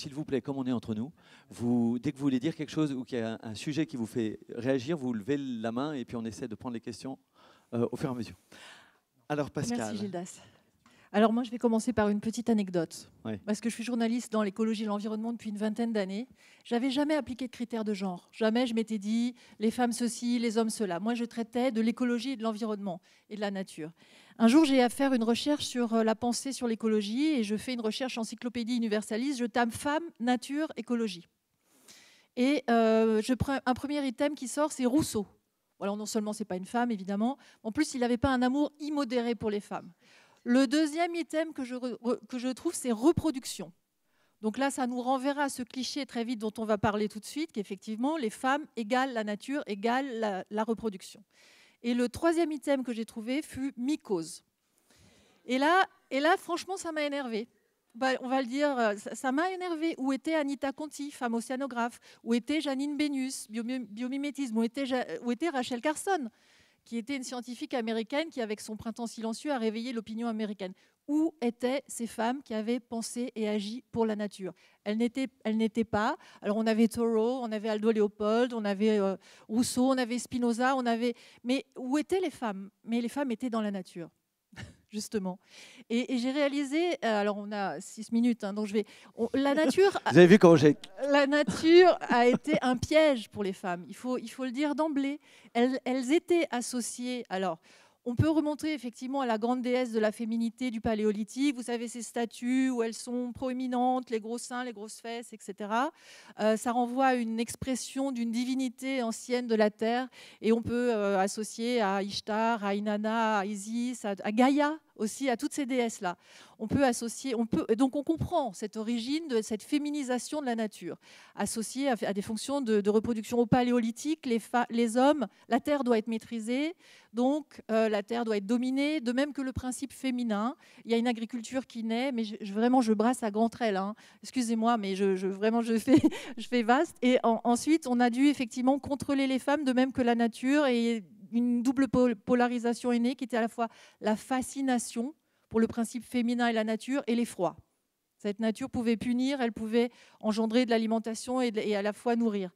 s'il vous plaît, comme on est entre nous, dès que vous voulez dire quelque chose ou qu'il y a un sujet qui vous fait réagir, vous levez la main et puis on essaie de prendre les questions au fur et à mesure. Alors Pascal. Merci Gildas. Alors moi je vais commencer par une petite anecdote. Oui. Parce que je suis journaliste dans l'écologie et l'environnement depuis une vingtaine d'années. J'avais jamais appliqué de critères de genre. Jamais je m'étais dit les femmes ceci, les hommes cela. Moi je traitais de l'écologie et de l'environnement et de la nature. Un jour j'ai à faire une recherche sur la pensée sur l'écologie et je fais une recherche encyclopédie universaliste. Je tape femme, nature, écologie. Et je prends un premier item qui sort, c'est Rousseau. Alors non seulement c'est pas une femme évidemment, en plus il n'avait pas un amour immodéré pour les femmes. Le deuxième item que je trouve, c'est reproduction. Donc là, ça nous renverra à ce cliché très vite dont on va parler tout de suite, qu'effectivement, les femmes égale la nature, égale la reproduction. Et le troisième item que j'ai trouvé fut mycose. Et là, franchement, ça m'a énervée. On va le dire, ça m'a énervée. Où était Anita Conti, femme océanographe? Où était Janine Bénus, biomimétisme? Où était Rachel Carson, qui était une scientifique américaine qui, avec son printemps silencieux, a réveillé l'opinion américaine? Où étaient ces femmes qui avaient pensé et agi pour la nature? Elles n'étaient pas. Alors, on avait Thoreau, on avait Aldo Leopold, on avait Rousseau, on avait Spinoza, mais où étaient les femmes? Mais les femmes étaient dans la nature, justement. Et j'ai réalisé, alors on a 6 minutes, hein, donc la nature... Vous avez vu comment j'ai... La nature a été un piège pour les femmes, il faut le dire d'emblée. Elles étaient associées... Alors, on peut remonter effectivement à la grande déesse de la féminité du Paléolithique. Vous savez, ces statues où elles sont proéminentes, les gros seins, les grosses fesses, etc. Ça renvoie à une expression d'une divinité ancienne de la terre. Et on peut associer à Ishtar, à Inanna, à Isis, à Gaïa aussi, à toutes ces déesses-là. Donc on comprend cette origine de cette féminisation de la nature, associée à des fonctions de reproduction. Au Paléolithique, les hommes, la terre doit être maîtrisée, donc la terre doit être dominée, de même que le principe féminin. Il y a une agriculture qui naît, mais vraiment je brasse à grands traits là, hein. Excusez-moi, mais je fais vaste. Et ensuite, on a dû effectivement contrôler les femmes, de même que la nature, et une double polarisation est née, qui était à la fois la fascination pour le principe féminin et la nature, et l'effroi. Cette nature pouvait punir, elle pouvait engendrer de l'alimentation et à la fois nourrir.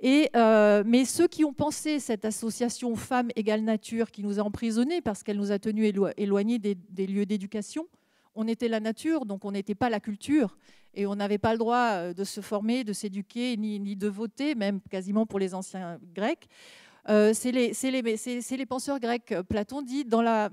Mais ceux qui ont pensé cette association femmes égale nature, qui nous a emprisonnés parce qu'elle nous a tenus éloignés des lieux d'éducation, on était la nature, donc on n'était pas la culture, et on n'avait pas le droit de se former, de s'éduquer, ni de voter, même quasiment pour les anciens Grecs. C'est les penseurs grecs. Platon dit dans la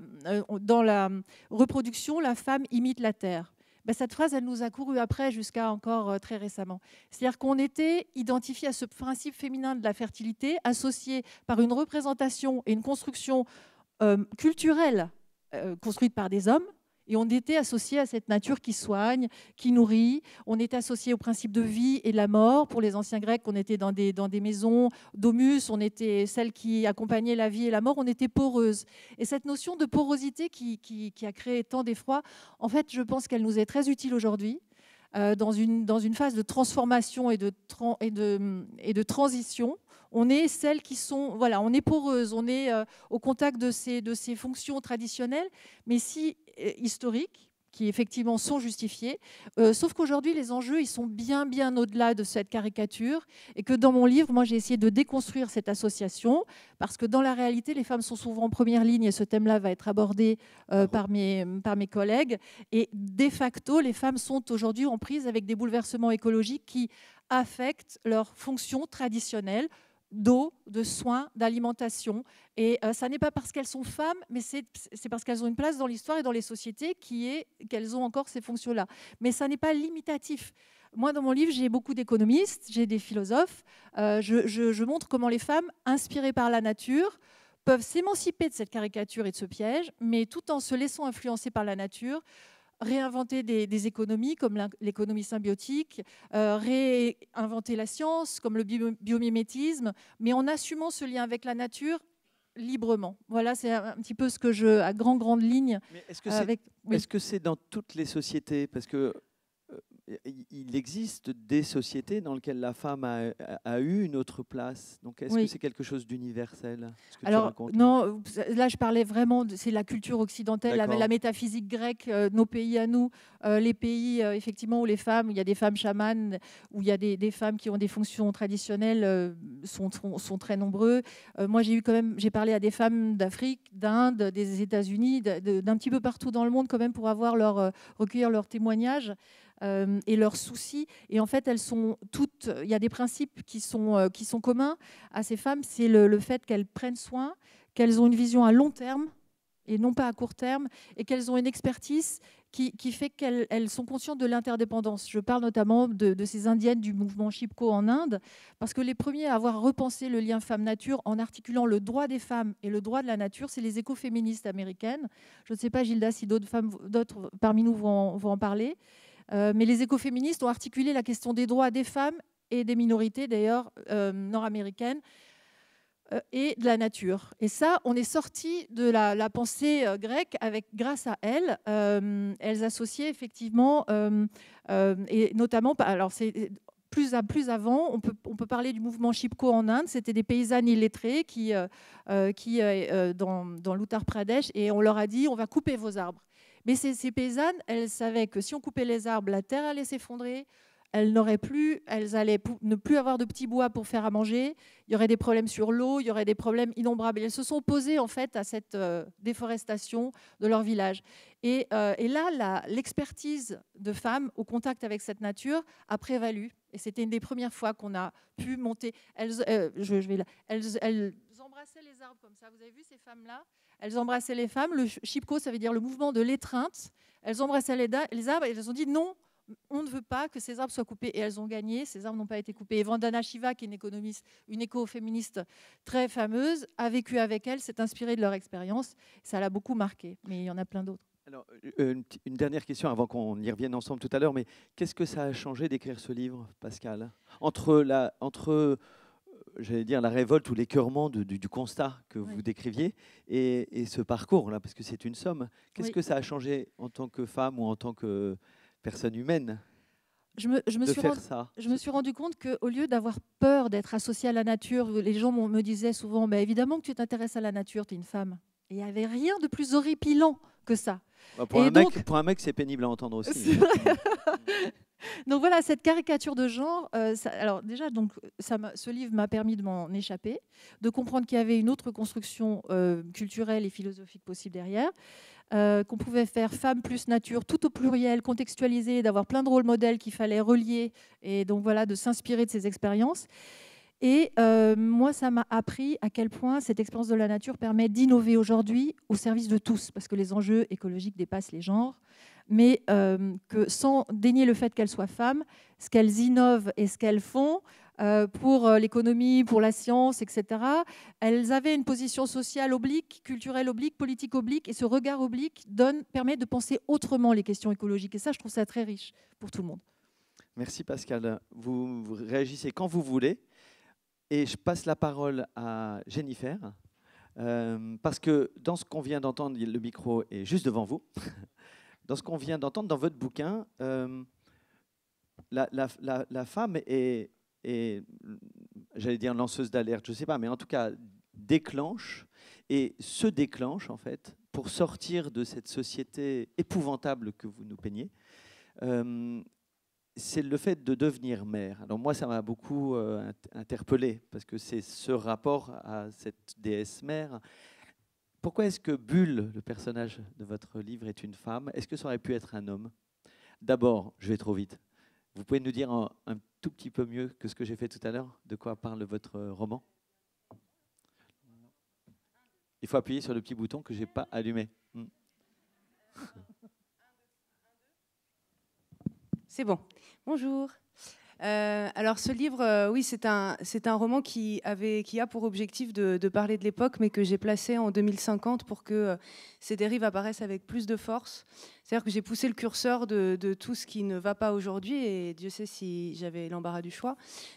reproduction, la femme imite la terre. Ben, cette phrase, elle nous a couru après jusqu'à encore très récemment. C'est-à-dire qu'on était identifié à ce principe féminin de la fertilité, associé par une représentation et une construction culturelle construite par des hommes. Et on était associé à cette nature qui soigne, qui nourrit. On était associé au principe de vie et de la mort. Pour les anciens Grecs, on était dans des maisons domus, on était celles qui accompagnaient la vie et la mort, on était poreuses. Et cette notion de porosité qui a créé tant d'effroi, en fait, je pense qu'elle nous est très utile aujourd'hui, dans une phase de transformation et de transition. On est celles qui sont, voilà, on est poreuses, on est au contact de ces fonctions traditionnelles, mais si historiques, qui effectivement sont justifiées. Sauf qu'aujourd'hui, les enjeux, ils sont bien au-delà de cette caricature, et que dans mon livre, moi, j'ai essayé de déconstruire cette association, parce que dans la réalité, les femmes sont souvent en première ligne, et ce thème-là va être abordé par mes collègues. Et de facto, les femmes sont aujourd'hui en prise avec des bouleversements écologiques qui affectent leurs fonctions traditionnelles, d'eau, de soins, d'alimentation. Et ça n'est pas parce qu'elles sont femmes, mais c'est parce qu'elles ont une place dans l'histoire et dans les sociétés qu'elles ont encore ces fonctions-là. Mais ça n'est pas limitatif. Moi, dans mon livre, j'ai beaucoup d'économistes, j'ai des philosophes. Je montre comment les femmes, inspirées par la nature, peuvent s'émanciper de cette caricature et de ce piège, mais tout en se laissant influencer par la nature, réinventer des économies comme l'économie symbiotique, réinventer la science comme le biomimétisme, mais en assumant ce lien avec la nature librement. Voilà, c'est un petit peu ce que à grandes lignes. Mais est-ce que c'est dans toutes les sociétés? Parce que il existe des sociétés dans lesquelles la femme a eu une autre place. Donc, est-ce que c'est quelque chose d'universel, ce que tu Alors, racontes? non, là, je parlais vraiment, c'est la culture occidentale, la métaphysique grecque, nos pays à nous, les pays, effectivement, où les femmes, il y a des femmes chamanes, où il y a des femmes qui ont des fonctions traditionnelles, sont très nombreux. Moi, j'ai parlé à des femmes d'Afrique, d'Inde, des États-Unis, d'un petit peu partout dans le monde, quand même, pour recueillir leurs témoignages. Et leurs soucis. Et en fait, elles sont toutes. Il y a des principes qui sont communs à ces femmes. C'est le fait qu'elles prennent soin, qu'elles ont une vision à long terme et non pas à court terme, et qu'elles ont une expertise qui fait qu'elles sont conscientes de l'interdépendance. Je parle notamment de ces indiennes du mouvement Chipko en Inde, parce que les premiers à avoir repensé le lien femme-nature en articulant le droit des femmes et le droit de la nature, c'est les écoféministes américaines. Je ne sais pas, Gilda, si d'autres parmi nous vont en parler. Mais les écoféministes ont articulé la question des droits des femmes et des minorités, d'ailleurs, nord-américaines, et de la nature. Et ça, on est sorti de la pensée grecque grâce à elles. Elles associaient effectivement, et notamment, alors c'est plus avant, on peut parler du mouvement Chipko en Inde. C'était des paysannes illettrées qui dans l'Uttar Pradesh, et on leur a dit on va couper vos arbres. Mais ces paysannes, elles savaient que si on coupait les arbres, la terre allait s'effondrer, elles allaient ne plus avoir de petits bois pour faire à manger, il y aurait des problèmes sur l'eau, il y aurait des problèmes innombrables. Et elles se sont opposées en fait à cette déforestation de leur village. Et là, l'expertise de femmes au contact avec cette nature a prévalu. Et c'était une des premières fois qu'on a pu monter. Elles embrassaient les arbres comme ça. Vous avez vu ces femmes-là? Elles embrassaient les femmes. Le Chipko, ça veut dire le mouvement de l'étreinte. Elles embrassaient les arbres et elles ont dit non, on ne veut pas que ces arbres soient coupés. Et elles ont gagné. Ces arbres n'ont pas été coupés. Et Vandana Shiva, qui est une économiste, une écoféministe très fameuse, a vécu avec elles, s'est inspirée de leur expérience. Ça l'a beaucoup marqué. Mais il y en a plein d'autres. Alors, une dernière question avant qu'on y revienne ensemble tout à l'heure. Mais qu'est-ce que ça a changé d'écrire ce livre, Pascal, entre j'allais dire, la révolte ou l'écœurement du constat que vous décriviez et ce parcours-là, parce que c'est une somme. Qu'est-ce que ça a changé en tant que femme ou en tant que personne humaine je me suis rendu compte qu'au lieu d'avoir peur d'être associée à la nature, les gens me disaient souvent bah, évidemment que tu t'intéresses à la nature, tu es une femme. Et il n'y avait rien de plus horripilant que ça. Bah, pour un mec, c'est pénible à entendre aussi. Donc voilà, cette caricature de genre, alors déjà, ce livre m'a permis de m'en échapper, de comprendre qu'il y avait une autre construction culturelle et philosophique possible derrière, qu'on pouvait faire femme plus nature, tout au pluriel, contextualisé, d'avoir plein de rôles modèles qu'il fallait relier, et donc voilà, de s'inspirer de ces expériences. Et moi, ça m'a appris à quel point cette expérience de la nature permet d'innover aujourd'hui au service de tous, parce que les enjeux écologiques dépassent les genres, mais que sans dénier le fait qu'elles soient femmes, ce qu'elles innovent et ce qu'elles font pour l'économie, pour la science, etc., elles avaient une position sociale oblique, culturelle oblique, politique oblique, et ce regard oblique permet de penser autrement les questions écologiques. Et ça, je trouve ça très riche pour tout le monde. Merci Pascal. Vous réagissez quand vous voulez. Et je passe la parole à Jennifer, parce que dans ce qu'on vient d'entendre, le micro est juste devant vous, dans ce qu'on vient d'entendre dans votre bouquin, la femme est, j'allais dire lanceuse d'alerte, je ne sais pas, mais en tout cas déclenche, et se déclenche en fait, pour sortir de cette société épouvantable que vous nous peignez. C'est le fait de devenir mère. Alors moi, ça m'a beaucoup interpellé, parce que c'est ce rapport à cette déesse mère. Pourquoi est-ce que Bulle, le personnage de votre livre, est une femme? Est-ce que ça aurait pu être un homme? D'abord, je vais trop vite. Vous pouvez nous dire un tout petit peu mieux que ce que j'ai fait tout à l'heure, de quoi parle votre roman? Il faut appuyer sur le petit bouton que je n'ai pas allumé. C'est bon. Bonjour. Alors ce livre, oui, c'est un roman qui a pour objectif de parler de l'époque, mais que j'ai placé en 2050 pour que ces dérives apparaissent avec plus de force. C'est-à-dire que j'ai poussé le curseur de tout ce qui ne va pas aujourd'hui, et Dieu sait si j'avais l'embarras du choix.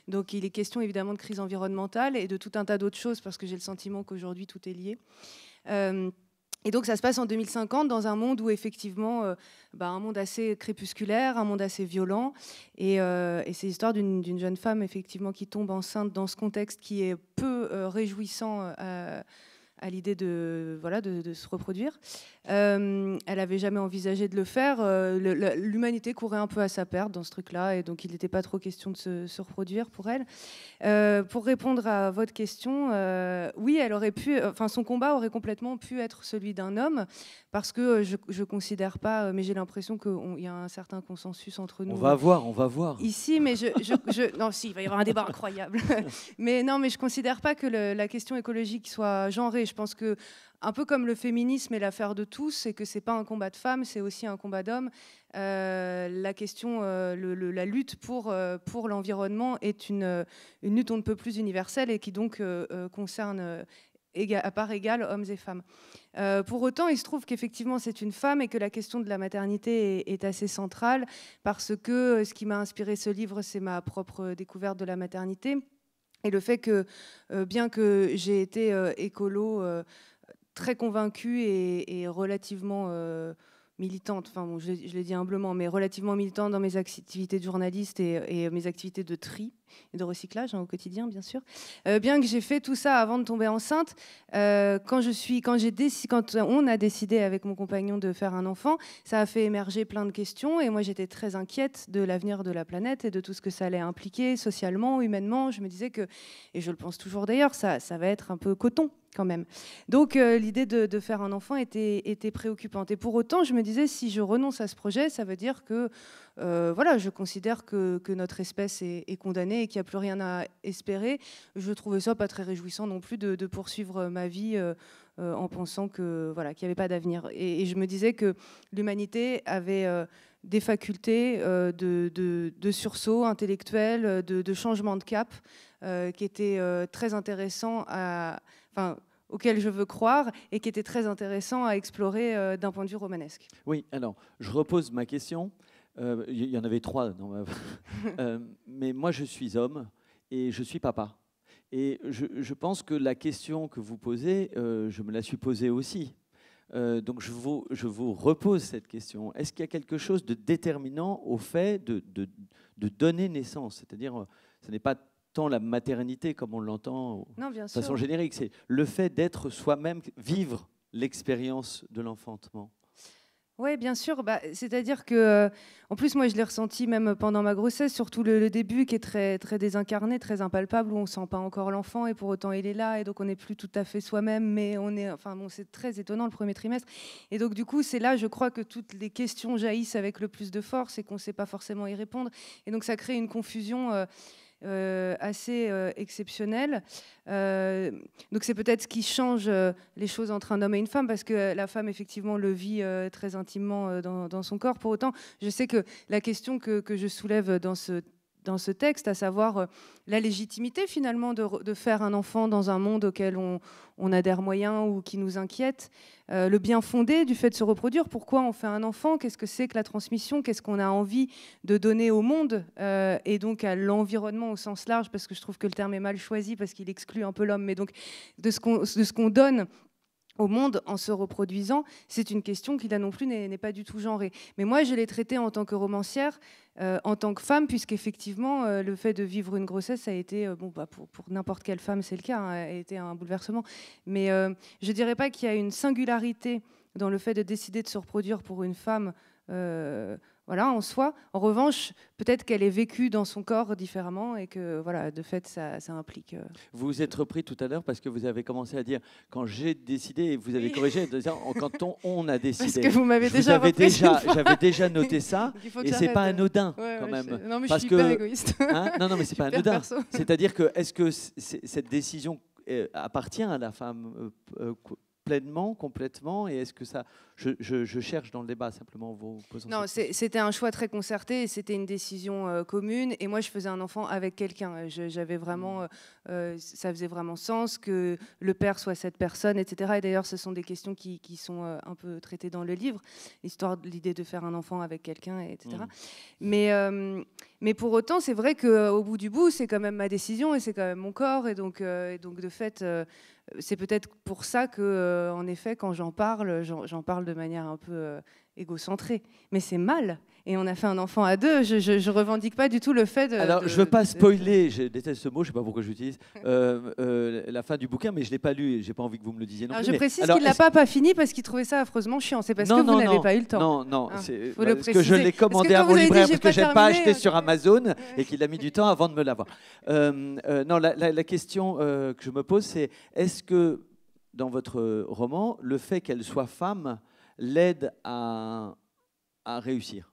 Donc il est question évidemment de crise environnementale et de tout un tas d'autres choses, parce que j'ai le sentiment qu'aujourd'hui tout est lié. Et donc ça se passe en 2050 dans un monde où effectivement, un monde assez crépusculaire, un monde assez violent. Et c'est l'histoire d'une jeune femme effectivement qui tombe enceinte dans ce contexte qui est peu réjouissant à l'idée de se reproduire. Elle n'avait jamais envisagé de le faire. L'humanité courait un peu à sa perte dans ce truc-là, et donc il n'était pas trop question de se reproduire pour elle. Pour répondre à votre question, oui, elle aurait pu, son combat aurait complètement pu être celui d'un homme, parce que je considère pas, mais j'ai l'impression qu'il y a un certain consensus entre nous. On va voir. Ici, mais non, si, il va y avoir un débat incroyable. Mais non, mais je considère pas que la question écologique soit genrée. Je pense que, un peu comme le féminisme est l'affaire de tous, et que c'est pas un combat de femmes, c'est aussi un combat d'hommes. La question, la lutte pour l'environnement est une lutte on ne peut plus universelle, et qui donc concerne à part égale hommes et femmes. Pour autant, il se trouve qu'effectivement c'est une femme, et que la question de la maternité est assez centrale, parce que ce qui m'a inspiré ce livre, c'est ma propre découverte de la maternité, et le fait que, bien que j'ai été écolo très convaincue et relativement militante, je l'ai dit humblement, mais relativement militante dans mes activités de journaliste et mes activités de tri et de recyclage au quotidien, bien sûr. Bien que j'ai fait tout ça avant de tomber enceinte, quand on a décidé avec mon compagnon de faire un enfant, ça a fait émerger plein de questions, et moi j'étais très inquiète de l'avenir de la planète et de tout ce que ça allait impliquer socialement, humainement. Je me disais que, et je le pense toujours d'ailleurs, ça va être un peu coton quand même. Donc l'idée de faire un enfant était préoccupante. Et pour autant, je me disais, si je renonce à ce projet, ça veut dire que je considère que notre espèce est condamnée et qu'il n'y a plus rien à espérer. Je trouvais ça pas très réjouissant non plus de poursuivre ma vie en pensant qu'il n'y avait pas d'avenir. Et je me disais que l'humanité avait des facultés de sursaut intellectuel, de changement de cap, qui étaient très intéressants auquel je veux croire, et qui était très intéressant à explorer d'un point de vue romanesque. Oui, alors, je repose ma question. Il y en avait 3 dans mais moi, je suis homme et je suis papa. Et je pense que la question que vous posez, je me la suis posée aussi. Donc, je vous repose cette question. Est-ce qu'il y a quelque chose de déterminant au fait de donner naissance ? C'est-à-dire, ce n'est pas tant la maternité comme on l'entend de façon générique, c'est le fait d'être soi-même, vivre l'expérience de l'enfantement. Oui, bien sûr. C'est-à-dire que, en plus, moi, je l'ai ressenti même pendant ma grossesse, surtout le début qui est très, très désincarné, très impalpable, où on ne sent pas encore l'enfant, et pour autant il est là, et donc on n'est plus tout à fait soi-même, mais on est. C'est très étonnant le premier trimestre. Et donc, du coup, c'est là, je crois, que toutes les questions jaillissent avec le plus de force, et qu'on ne sait pas forcément y répondre. Et donc, ça crée une confusion assez exceptionnelle. Donc c'est peut-être ce qui change les choses entre un homme et une femme, parce que la femme effectivement le vit très intimement dans son corps. Pour autant, je sais que la question que je soulève dans ce texte, à savoir la légitimité finalement de faire un enfant dans un monde auquel on adhère moyen ou qui nous inquiète, le bien fondé du fait de se reproduire, pourquoi on fait un enfant, qu'est-ce que c'est que la transmission, qu'est-ce qu'on a envie de donner au monde et donc à l'environnement au sens large, parce que je trouve que le terme est mal choisi parce qu'il exclut un peu l'homme, mais donc de ce qu'on donne au monde en se reproduisant, c'est une question qui là non plus n'est pas du tout genrée. Mais moi, je l'ai traitée en tant que romancière, en tant que femme, puisqu'effectivement, le fait de vivre une grossesse, ça a été, pour n'importe quelle femme, c'est le cas, hein, a été un bouleversement. Mais je ne dirais pas qu'il y a une singularité dans le fait de décider de se reproduire pour une femme en soi. En revanche, peut-être qu'elle est vécue dans son corps différemment, et que de fait, ça implique. Vous vous êtes repris tout à l'heure parce que vous avez commencé à dire quand j'ai décidé, et vous avez corrigé, quand on a décidé. Parce que vous m'avez déjà repris. J'avais déjà noté ça, et c'est pas anodin quand même. Non, mais je suis hyper égoïste. Non, mais c'est pas anodin. C'est-à-dire que est-ce que cette décision appartient à la femme pleinement, complètement, et est-ce que ça... Je cherche dans le débat simplement vos positions. Non, c'était un choix très concerté, et c'était une décision commune, et moi je faisais un enfant avec quelqu'un. J'avais vraiment... ça faisait vraiment sens que le père soit cette personne, etc. Et d'ailleurs, ce sont des questions qui sont un peu traitées dans le livre, l'idée de faire un enfant avec quelqu'un, etc. Mais pour autant, c'est vrai qu'au bout du bout, c'est quand même ma décision, et c'est quand même mon corps, et donc de fait... c'est peut-être pour ça que, en effet, quand j'en parle de manière un peu égocentrée. Mais c'est mal. Et on a fait un enfant à deux. Je revendique pas du tout le fait de... Alors, je ne veux pas spoiler, je déteste ce mot, je ne sais pas pourquoi je l'utilise, la fin du bouquin, mais je ne l'ai pas lu et je n'ai pas envie que vous me le disiez non alors, plus. je précise qu'il ne l'a pas fini parce qu'il trouvait ça affreusement chiant. C'est parce que vous n'avez pas eu le temps. Non, Hein, c'est faut le parce que je l'ai préciser. commandé Parce à que mon vous avez dit, libraire j'ai parce que je n'ai pas terminé, acheté sur Amazon et qu'il a mis du temps avant de me l'avoir. Non, la question que je me pose, c'est est-ce que dans votre roman, le fait qu'elle soit femme l'aide à réussir?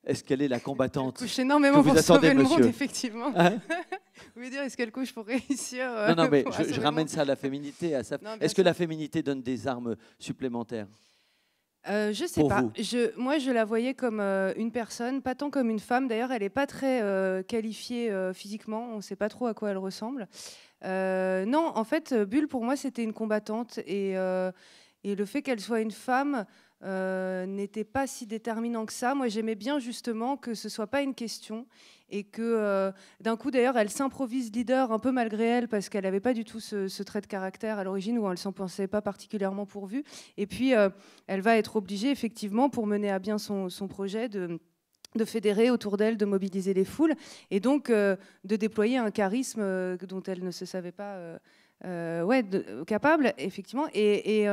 Est-ce qu'elle est la combattante Elle couche énormément que vous pour sauver attendez, le monde, monsieur effectivement. Hein? Vous voulez dire, est-ce qu'elle couche pour réussir Non, mais pour je sauver le ramène monde ça à la féminité. Non, bien Est-ce que sûr. la féminité donne des armes supplémentaires? Je sais Pour pas. vous. Moi, je la voyais comme une personne, pas tant comme une femme. D'ailleurs, elle n'est pas très qualifiée physiquement. On ne sait pas trop à quoi elle ressemble. Non, en fait, Bulle, pour moi, c'était une combattante. Et le fait qu'elle soit une femme n'était pas si déterminant que ça. Moi, j'aimais bien justement que ce soit pas une question et que d'un coup, d'ailleurs, elle s'improvise leader un peu malgré elle parce qu'elle n'avait pas du tout ce trait de caractère à l'origine où elle s'en pensait pas particulièrement pourvue. Et puis, elle va être obligée, effectivement, pour mener à bien son projet de fédérer autour d'elle, de mobiliser les foules et donc de déployer un charisme dont elle ne se savait pas capable, effectivement. Et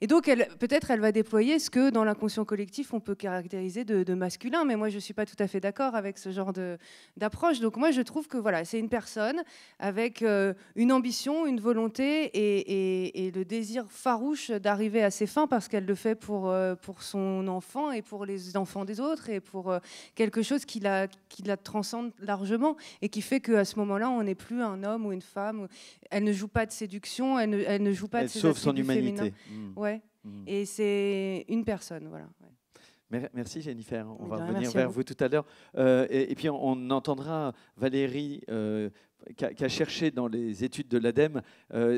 donc, peut-être, elle va déployer ce que dans l'inconscient collectif, on peut caractériser de masculin. Mais moi, je ne suis pas tout à fait d'accord avec ce genre d'approche. Donc, moi, je trouve que voilà, c'est une personne avec une ambition, une volonté et le désir farouche d'arriver à ses fins parce qu'elle le fait pour son enfant et pour les enfants des autres et pour quelque chose qui la transcende largement et qui fait qu'à ce moment-là, on n'est plus un homme ou une femme. Elle ne joue pas de séduction, elle ne joue pas de ses sauve son attributs humanité. féminins. Ouais. Et c'est une personne, voilà. Ouais. Merci Jennifer, on Mais va de rien, revenir merci à vers vous. vous tout à l'heure. Et puis on entendra Valérie qui a cherché dans les études de l'ADEME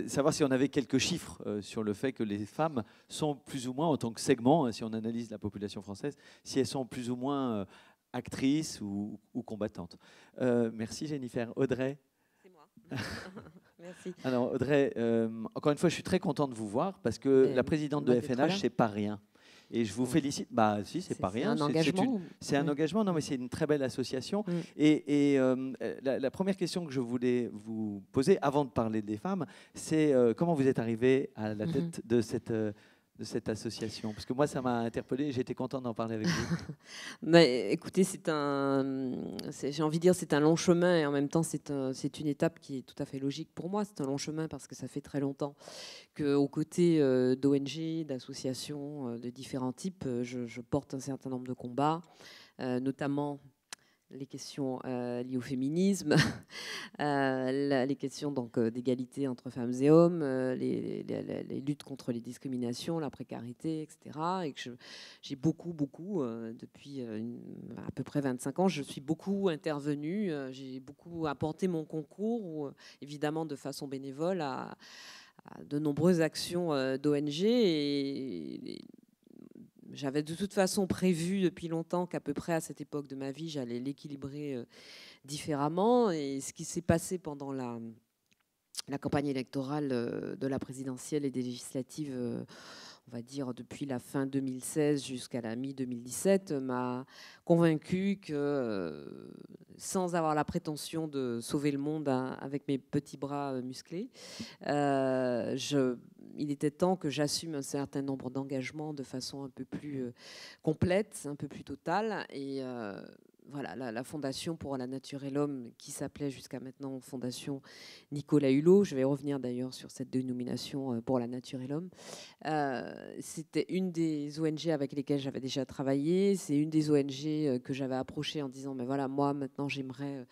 savoir si on avait quelques chiffres sur le fait que les femmes sont plus ou moins, en tant que segment, si on analyse la population française, si elles sont plus ou moins actrices ou combattantes. Merci Jennifer. Audrey? C'est moi. Merci. Alors Audrey, encore une fois, je suis très content de vous voir parce que la présidente de FNH, c'est pas rien. Et je vous félicite. Bah si, c'est pas rien. C'est un engagement. C'est un engagement. Non, mais c'est une très belle association. Et la première question que je voulais vous poser, avant de parler des femmes, c'est comment vous êtes arrivé à la tête de cette association? Parce que moi, ça m'a interpellé et j'étais content d'en parler avec vous. Écoutez, j'ai envie de dire, c'est un long chemin et en même temps, c'est une étape qui est tout à fait logique pour moi. C'est un long chemin parce que ça fait très longtemps qu'aux côtés d'ONG, d'associations de différents types, je porte un certain nombre de combats, notamment les questions liées au féminisme, les questions d'égalité entre femmes et hommes, les luttes contre les discriminations, la précarité, etc. Et que j'ai beaucoup, depuis à peu près 25 ans, je suis beaucoup intervenue, j'ai beaucoup apporté mon concours, évidemment de façon bénévole, à de nombreuses actions d'ONG et j'avais de toute façon prévu depuis longtemps qu'à peu près à cette époque de ma vie, j'allais l'équilibrer différemment. Et ce qui s'est passé pendant la campagne électorale de la présidentielle et des législatives, on va dire depuis la fin 2016 jusqu'à la mi-2017, m'a convaincu que sans avoir la prétention de sauver le monde avec mes petits bras musclés, il était temps que j'assume un certain nombre d'engagements de façon un peu plus complète, un peu plus totale. Et voilà, la Fondation pour la Nature et l'Homme, qui s'appelait jusqu'à maintenant Fondation Nicolas Hulot, je vais revenir d'ailleurs sur cette dénomination pour la Nature et l'Homme, c'était une des ONG avec lesquelles j'avais déjà travaillé, c'est une des ONG que j'avais approchée en disant, mais voilà, moi maintenant j'aimerais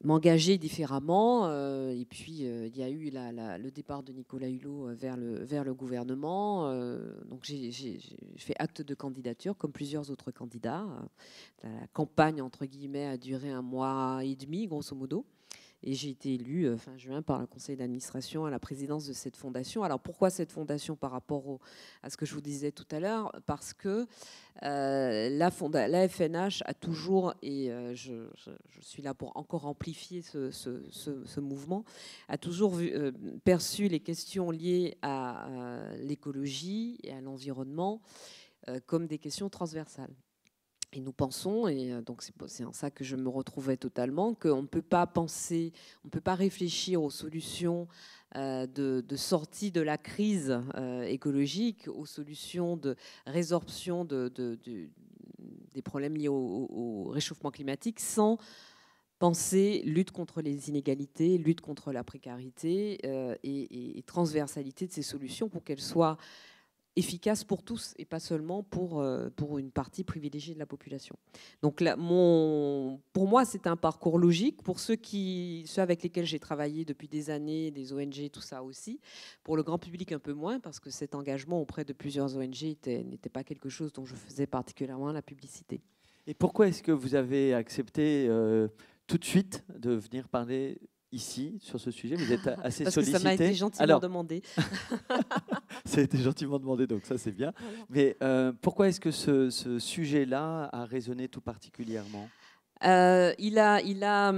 m'engager différemment. Et puis, il y a eu le départ de Nicolas Hulot vers le gouvernement. Donc, j'ai fait acte de candidature, comme plusieurs autres candidats. La campagne, entre guillemets, a duré 1 mois et demi, grosso modo. Et j'ai été élue fin juin par le conseil d'administration à la présidence de cette fondation. Alors pourquoi cette fondation par rapport à ce que je vous disais tout à l'heure? Parce que la FNH a toujours, et je suis là pour encore amplifier ce mouvement, a toujours perçu les questions liées à l'écologie et à l'environnement comme des questions transversales. Et nous pensons, et donc c'est en ça que je me retrouvais totalement, qu'on ne peut pas penser, on ne peut pas réfléchir aux solutions de sortie de la crise écologique, aux solutions de résorption des problèmes liés au réchauffement climatique sans penser lutte contre les inégalités, lutte contre la précarité et transversalité de ces solutions pour qu'elles soient efficace pour tous et pas seulement pour une partie privilégiée de la population. Donc là, pour moi, c'est un parcours logique. Pour ceux avec lesquels j'ai travaillé depuis des années, des ONG, tout ça aussi. Pour le grand public, un peu moins, parce que cet engagement auprès de plusieurs ONG n'était pas quelque chose dont je faisais particulièrement la publicité. Et pourquoi est-ce que vous avez accepté tout de suite de venir parler ici sur ce sujet? Vous êtes assez parce sollicité. Que ça m'a été gentiment demandé. Ça a été gentiment demandé, donc ça c'est bien. Mais pourquoi est-ce que ce sujet-là a résonné tout particulièrement? Il a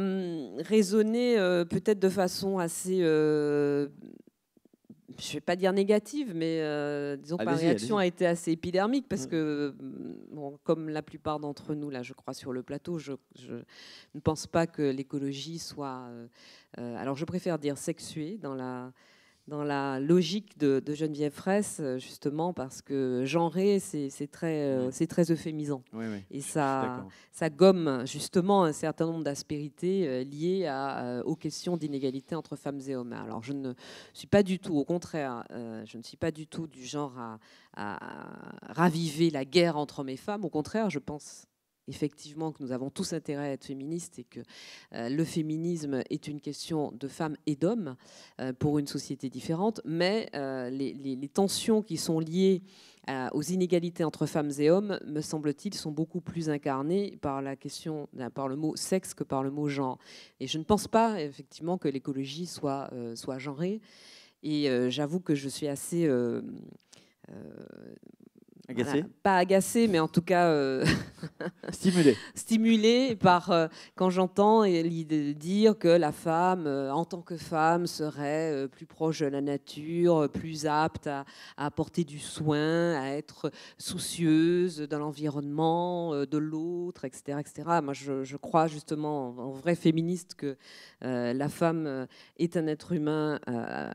résonné peut-être de façon assez, je ne vais pas dire négative, mais disons que ma réaction a été assez épidermique parce que, bon, comme la plupart d'entre nous, là, je crois, sur le plateau, je ne pense pas que l'écologie soit... alors, je préfère dire sexuée dans la logique de Geneviève Fraisse, justement, parce que genré, c'est très euphémisant. Oui, et ça gomme, justement, un certain nombre d'aspérités liées aux questions d'inégalité entre femmes et hommes. Alors, je ne suis pas du tout, au contraire, je ne suis pas du tout du genre à raviver la guerre entre hommes et femmes. Au contraire, je pense effectivement que nous avons tous intérêt à être féministes et que le féminisme est une question de femmes et d'hommes pour une société différente, mais les tensions qui sont liées aux inégalités entre femmes et hommes, me semble-t-il, sont beaucoup plus incarnées par le mot sexe que par le mot genre. Et je ne pense pas effectivement que l'écologie soit genrée. Et j'avoue que je suis assez... agacée ? Voilà, pas agacée, mais en tout cas stimulée par quand j'entends l'idée de dire que la femme, en tant que femme, serait plus proche de la nature, plus apte à apporter du soin, à être soucieuse de l'environnement, de l'autre, etc., etc. Moi, je crois justement en vrai féministe que la femme est un être humain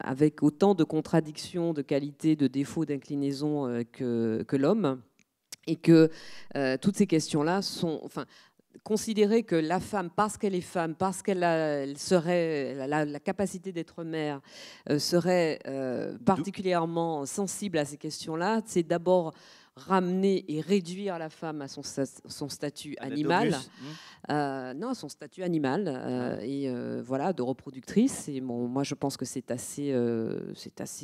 avec autant de contradictions, de qualités, de défauts, d'inclinaisons que l'homme, et que toutes ces questions-là sont... considérer que la femme, parce qu'elle est femme, parce qu'elle serait la capacité d'être mère, serait particulièrement sensible à ces questions-là, c'est d'abord ramener et réduire la femme à son statut animal. Non, à son statut animal et voilà, de reproductrice. Et bon, moi, je pense que c'est assez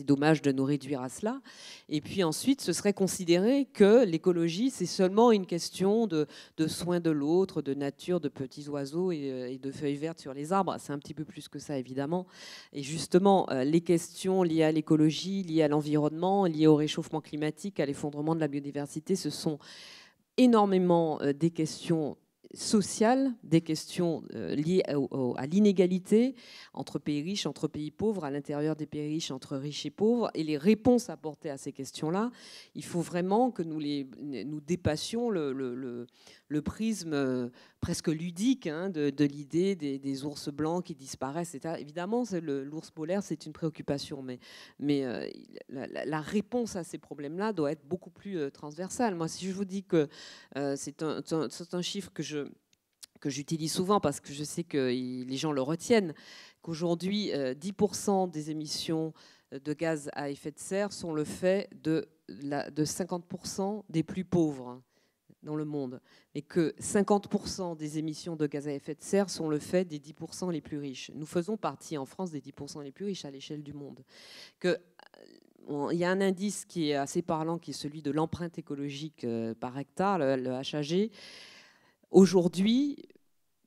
dommage de nous réduire à cela. Et puis ensuite, ce serait considérer que l'écologie, c'est seulement une question de soins de l'autre, de nature, de petits oiseaux et de feuilles vertes sur les arbres. C'est un petit peu plus que ça, évidemment. Et justement, les questions liées à l'écologie, liées à l'environnement, liées au réchauffement climatique, à l'effondrement de la biodiversité, ce sont énormément des questions sociales, des questions liées à l'inégalité entre pays riches, entre pays pauvres, à l'intérieur des pays riches, entre riches et pauvres. Et les réponses apportées à ces questions-là, il faut vraiment que nous dépassions le prisme presque ludique de l'idée des ours blancs qui disparaissent, etc. Évidemment, l'ours polaire, c'est une préoccupation, mais la réponse à ces problèmes-là doit être beaucoup plus transversale. Moi, si je vous dis que c'est un chiffre que j'utilise souvent parce que je sais que les gens le retiennent, qu'aujourd'hui, 10% des émissions de gaz à effet de serre sont le fait de 50% des plus pauvres dans le monde, et que 50% des émissions de gaz à effet de serre sont le fait des 10% les plus riches. Nous faisons partie en France des 10% les plus riches à l'échelle du monde. Il y a un indice qui est assez parlant, qui est celui de l'empreinte écologique par hectare, le HAG. Aujourd'hui,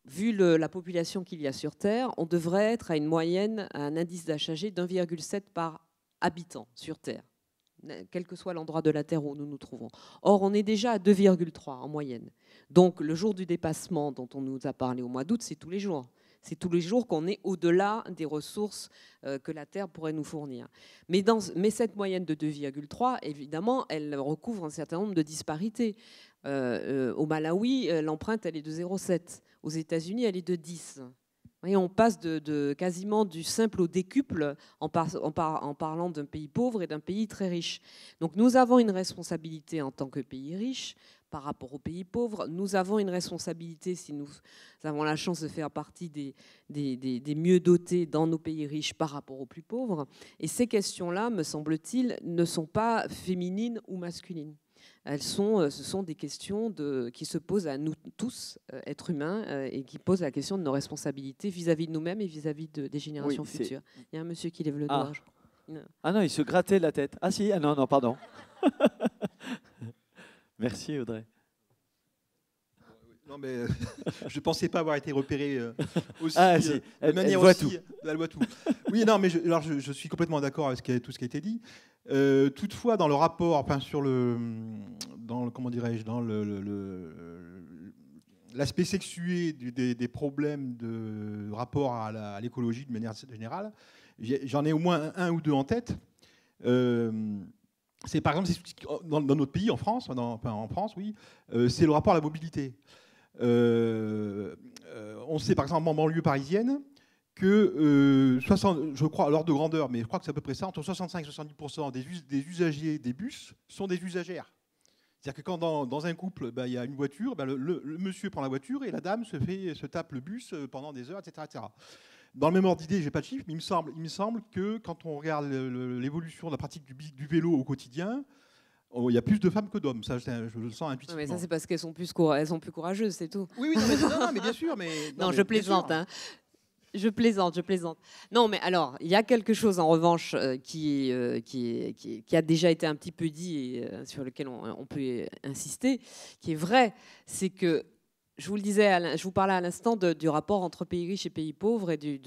vu la population qu'il y a sur Terre, on devrait être à une moyenne, à un indice d'HAG d'1,7 par habitant sur Terre, quel que soit l'endroit de la Terre où nous nous trouvons. Or, on est déjà à 2,3 en moyenne. Donc, le jour du dépassement dont on nous a parlé au mois d'août, c'est tous les jours. C'est tous les jours qu'on est au-delà des ressources que la Terre pourrait nous fournir. Mais cette moyenne de 2,3, évidemment, elle recouvre un certain nombre de disparités. Au Malawi, l'empreinte, elle est de 0,7. Aux États-Unis, elle est de 10. Et on passe de quasiment du simple au décuple en parlant d'un pays pauvre et d'un pays très riche. Donc nous avons une responsabilité en tant que pays riche par rapport aux pays pauvres. Nous avons une responsabilité, si nous avons la chance de faire partie des mieux dotés dans nos pays riches par rapport aux plus pauvres. Et ces questions-là, me semble-t-il, ne sont pas féminines ou masculines. Ce sont des questions qui se posent à nous tous, êtres humains, et qui posent la question de nos responsabilités vis-à-vis de nous-mêmes et vis-à-vis des générations futures. Il y a un monsieur qui lève le doigt. Ah non, il se grattait la tête. Ah si, ah non, pardon. Merci Audrey. Non mais je pensais pas avoir été repéré aussi si. de manière voit aussi. Elle voit tout. Oui, non, mais je suis complètement d'accord avec tout ce qui a été dit. Toutefois, dans le rapport, enfin comment dirais-je, dans l'aspect sexué des problèmes de rapport à l'écologie de manière générale, j'en ai au moins un ou deux en tête. C'est par exemple dans notre pays, en France, oui, c'est le rapport à la mobilité. On sait par exemple en banlieue parisienne que 60, je crois, à l'ordre de grandeur, mais je crois que c'est à peu près ça, entre 65 et 70% des usagers des bus sont des usagères. C'est-à-dire que quand dans un couple, il y a une voiture, le monsieur prend la voiture et la dame se tape le bus pendant des heures, etc., etc. Dans le même ordre d'idée, je n'ai pas de chiffres, mais il me semble que quand on regarde l'évolution de la pratique du vélo au quotidien, il y a plus de femmes que d'hommes. Ça, je le sens intuitivement. Non, mais ça, c'est parce qu'elles sont plus courageuses, c'est tout. Oui, mais bien sûr. Non, je plaisante. Hein. Je plaisante. Non, mais alors, il y a quelque chose en revanche qui a déjà été un petit peu dit et sur lequel on peut insister, qui est vrai, c'est que je vous le disais, je vous parlais à l'instant du rapport entre pays riches et pays pauvres et du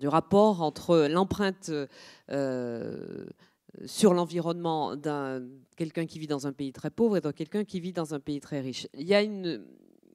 rapport entre l'empreinte sur l'environnement d'un quelqu'un qui vit dans un pays très pauvre et de quelqu'un qui vit dans un pays très riche. Il y a une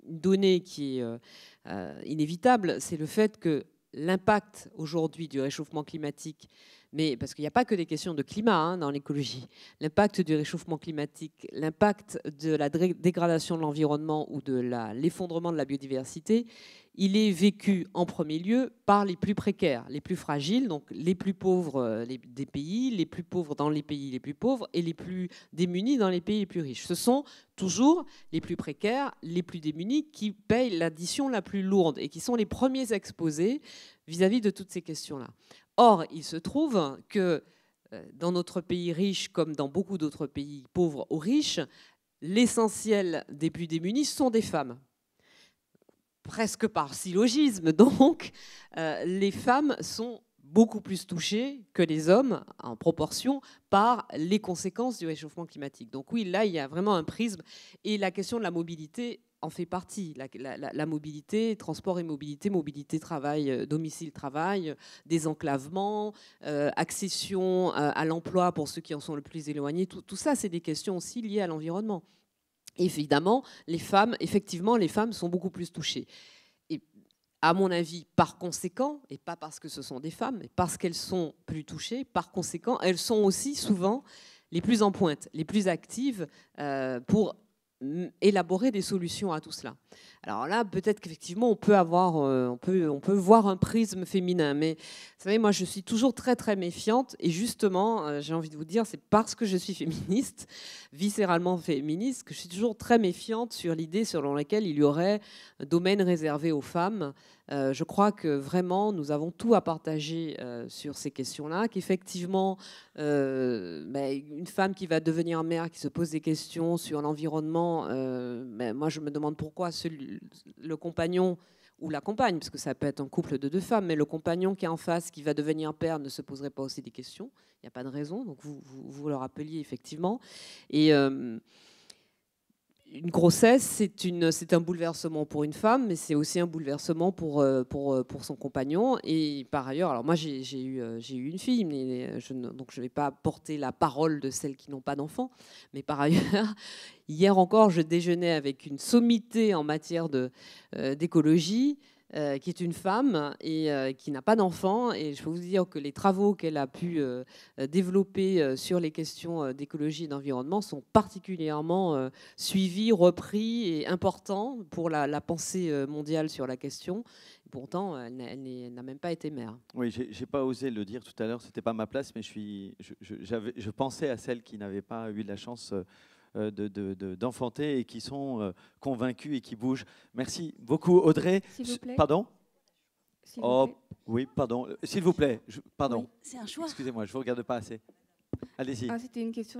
donnée qui est inévitable, c'est le fait que l'impact aujourd'hui du réchauffement climatique, mais parce qu'il n'y a pas que des questions de climat dans l'écologie, l'impact du réchauffement climatique, l'impact de la dégradation de l'environnement ou de l'effondrement de la biodiversité, il est vécu en premier lieu par les plus précaires, les plus fragiles, donc les plus pauvres des pays, les plus pauvres dans les pays les plus pauvres et les plus démunis dans les pays les plus riches. Ce sont toujours les plus précaires, les plus démunis qui payent l'addition la plus lourde et qui sont les premiers exposés vis-à-vis de toutes ces questions-là. Or, il se trouve que dans notre pays riche, comme dans beaucoup d'autres pays pauvres ou riches, l'essentiel des plus démunis sont des femmes. Presque par syllogisme, donc, les femmes sont beaucoup plus touchées que les hommes, en proportion, par les conséquences du réchauffement climatique. Donc oui, là, il y a vraiment un prisme. Et la question de la mobilité en fait partie. La mobilité, transport et mobilité travail, domicile travail, désenclavement, accession à l'emploi pour ceux qui en sont le plus éloignés. Tout ça, c'est des questions aussi liées à l'environnement. Évidemment, effectivement, les femmes sont beaucoup plus touchées. Et à mon avis, par conséquent, et pas parce que ce sont des femmes, mais parce qu'elles sont plus touchées, par conséquent, elles sont aussi souvent les plus en pointe, les plus actives pour élaborer des solutions à tout cela. Alors là, peut-être qu'effectivement, on peut voir un prisme féminin, mais vous savez, moi, je suis toujours très, très méfiante, et justement, j'ai envie de vous dire, c'est parce que je suis féministe, viscéralement féministe, que je suis toujours très méfiante sur l'idée selon laquelle il y aurait un domaine réservé aux femmes. Je crois que vraiment, nous avons tout à partager sur ces questions-là, qu'effectivement, une femme qui va devenir mère, qui se pose des questions sur l'environnement, moi, je me demande pourquoi le compagnon ou la compagne, parce que ça peut être un couple de deux femmes, mais le compagnon qui est en face, qui va devenir père, ne se poserait pas aussi des questions. Il n'y a pas de raison, donc vous le rappeliez effectivement. Et une grossesse, c'est un bouleversement pour une femme, mais c'est aussi un bouleversement pour son compagnon. Et par ailleurs, alors moi j'ai eu une fille, mais donc je ne vais pas porter la parole de celles qui n'ont pas d'enfants. Mais par ailleurs, hier encore, je déjeunais avec une sommité en matière d'écologie, qui est une femme et qui n'a pas d'enfant. Et je peux vous dire que les travaux qu'elle a pu développer sur les questions d'écologie et d'environnement sont particulièrement suivis, repris et importants pour la pensée mondiale sur la question. Pourtant, elle n'a même pas été mère. Oui, j'ai pas osé le dire tout à l'heure, c'était pas ma place, mais je pensais à celles qui n'avaient pas eu la chance d'enfanter et qui sont convaincus et qui bougent. Merci beaucoup, Audrey. S'il vous plaît. Pardon ? S'il vous plaît. Oui, pardon. S'il vous plaît. Pardon. Oui, c'est un choix. Excusez-moi, je ne vous regarde pas assez. Allez-y. C'était une question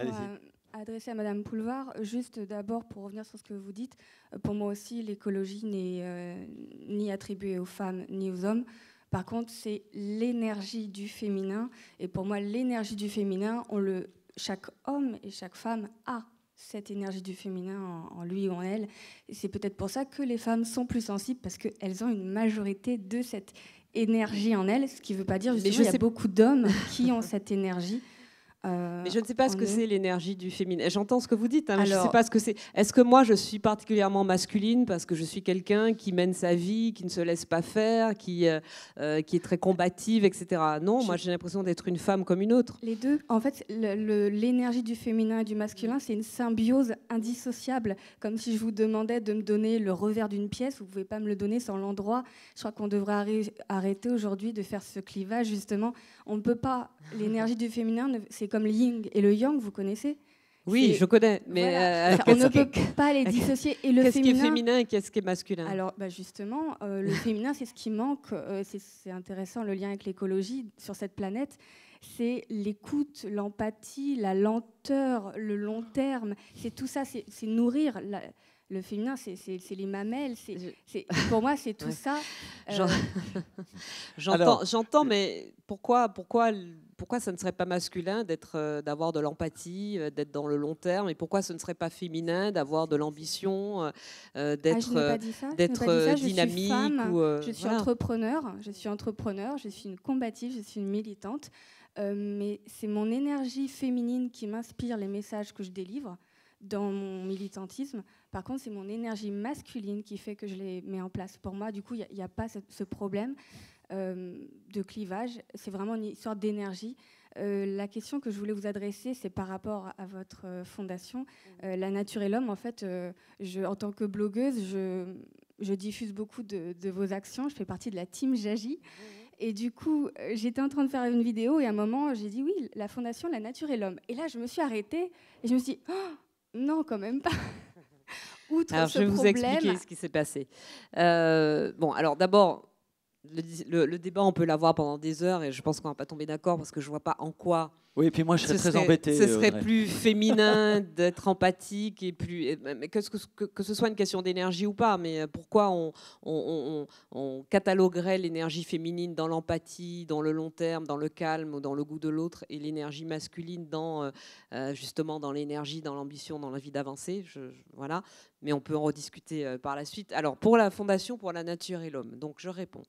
adressée à Madame Poulevard. Juste d'abord, pour revenir sur ce que vous dites, pour moi aussi, l'écologie n'est ni attribuée aux femmes ni aux hommes. Par contre, c'est l'énergie du féminin. Et pour moi, l'énergie du féminin, chaque homme et chaque femme a cette énergie du féminin en lui ou en elle. Et c'est peut-être pour ça que les femmes sont plus sensibles, parce qu'elles ont une majorité de cette énergie en elles, ce qui ne veut pas dire justement qu'il y a beaucoup d'hommes qui ont cette énergie. Mais je ne sais pas ce que c'est l'énergie du féminin. J'entends ce que vous dites, hein, mais alors, je ne sais pas ce que c'est. Est-ce que moi, je suis particulièrement masculine parce que je suis quelqu'un qui mène sa vie, qui ne se laisse pas faire, qui est très combative, etc. Non, moi, j'ai l'impression d'être une femme comme une autre. Les deux, en fait, l'énergie du féminin et du masculin, c'est une symbiose indissociable. Comme si je vous demandais de me donner le revers d'une pièce, vous ne pouvez pas me le donner sans l'endroit. Je crois qu'on devrait arrêter aujourd'hui de faire ce clivage, justement. On ne peut pas. L'énergie du féminin, c'est comme le yin et le yang, vous connaissez ? Oui, je connais, mais voilà. On ne peut pas les dissocier. Et le qu'est-ce qui est féminin et qu'est-ce qui est masculin ? Alors, justement, le féminin, c'est ce qui manque. C'est intéressant, le lien avec l'écologie sur cette planète. C'est l'écoute, l'empathie, la lenteur, le long terme. C'est tout ça, c'est nourrir. Le féminin, c'est les mamelles. Pour moi, c'est tout ça. J'entends, mais pourquoi ça ne serait pas masculin d'avoir de l'empathie, d'être dans le long terme, et pourquoi ce ne serait pas féminin d'avoir de l'ambition, d'être dynamique? Je suis entrepreneur, je suis une combative, je suis une militante, mais c'est mon énergie féminine qui m'inspire les messages que je délivre dans mon militantisme. Par contre, c'est mon énergie masculine qui fait que je les mets en place. Pour moi, du coup, il n'y a pas ce problème de clivage. C'est vraiment une histoire d'énergie. La question que je voulais vous adresser, c'est par rapport à votre fondation, La Nature et l'Homme. En fait, en tant que blogueuse, je diffuse beaucoup de vos actions. Je fais partie de la team Jaji. Et du coup, j'étais en train de faire une vidéo et à un moment, j'ai dit oui, la fondation La Nature et l'Homme. Et là, je me suis arrêtée et je me suis dit, oh, non, quand même pas. Alors, je vais vous expliquer ce qui s'est passé. Alors d'abord, le débat, on peut l'avoir pendant des heures et je pense qu'on ne va pas tomber d'accord parce que je ne vois pas en quoi. Oui, et puis moi, je serais très embêtée. Ce serait plus féminin d'être empathique et plus. Que ce soit une question d'énergie ou pas, mais pourquoi on cataloguerait l'énergie féminine dans l'empathie, dans le long terme, dans le calme ou dans le goût de l'autre, et l'énergie masculine justement dans l'énergie, dans l'ambition, dans l'envie d'avancer. Voilà. Mais on peut en rediscuter par la suite. Alors, pour la Fondation pour la Nature et l'Homme, donc je réponds.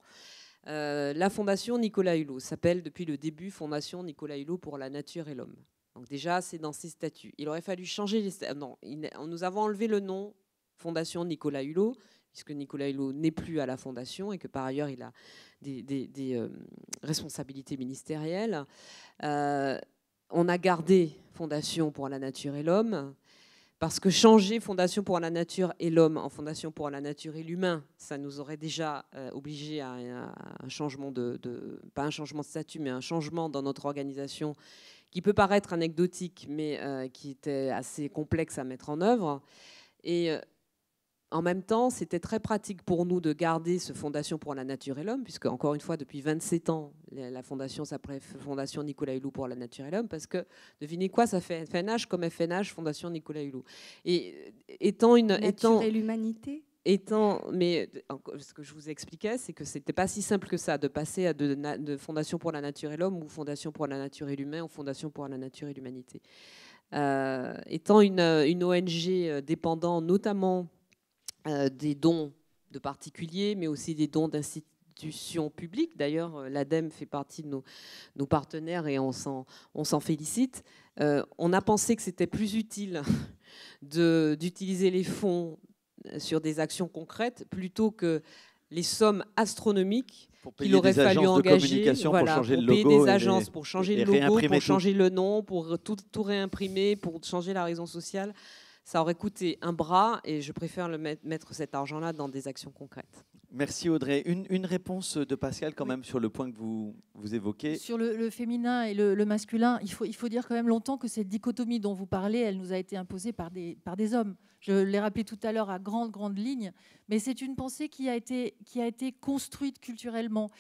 La Fondation Nicolas Hulot s'appelle depuis le début Fondation Nicolas Hulot pour la Nature et l'Homme. Donc déjà, c'est dans ses statuts. Il aurait fallu changer les statuts. Non, nous avons enlevé le nom Fondation Nicolas Hulot, puisque Nicolas Hulot n'est plus à la Fondation et que par ailleurs, il a des responsabilités ministérielles. On a gardé Fondation pour la Nature et l'Homme, parce que changer Fondation pour la Nature et l'Homme en Fondation pour la Nature et l'Humain, ça nous aurait déjà obligé à un changement pas un changement de statut, mais un changement dans notre organisation qui peut paraître anecdotique, mais qui était assez complexe à mettre en œuvre. Et en même temps, c'était très pratique pour nous de garder ce Fondation pour la Nature et l'Homme, puisque, encore une fois, depuis 27 ans, la Fondation s'appelait Fondation Nicolas Hulot pour la Nature et l'Homme, parce que, devinez quoi, ça fait FNH comme FNH, Fondation Nicolas Hulot. Et étant une... Nature et l'humanité. Mais ce que je vous expliquais, c'est que c'était pas si simple que ça de passer de Fondation pour la Nature et l'Homme ou Fondation pour la Nature et l'Humain ou Fondation pour la Nature et l'Humanité. Étant une ONG dépendant notamment des dons de particuliers, mais aussi des dons d'institutions publiques. D'ailleurs, l'ADEME fait partie de nos partenaires et on s'en félicite. On a pensé que c'était plus utile d'utiliser les fonds sur des actions concrètes plutôt que les sommes astronomiques qu'il aurait fallu engager pour changer le payer logo des agences pour changer le logo, réimprimer pour changer le nom, pour tout réimprimer, pour changer la raison sociale. Ça aurait coûté un bras et je préfère mettre cet argent-là dans des actions concrètes. Merci Audrey. Une réponse de Pascal quand même sur le point que vous évoquez. Sur le féminin et le masculin, il faut dire quand même longtemps que cette dichotomie dont vous parlez, elle nous a été imposée par des hommes. Je l'ai rappelé tout à l'heure à grande ligne, mais c'est une pensée qui a été construite culturellement.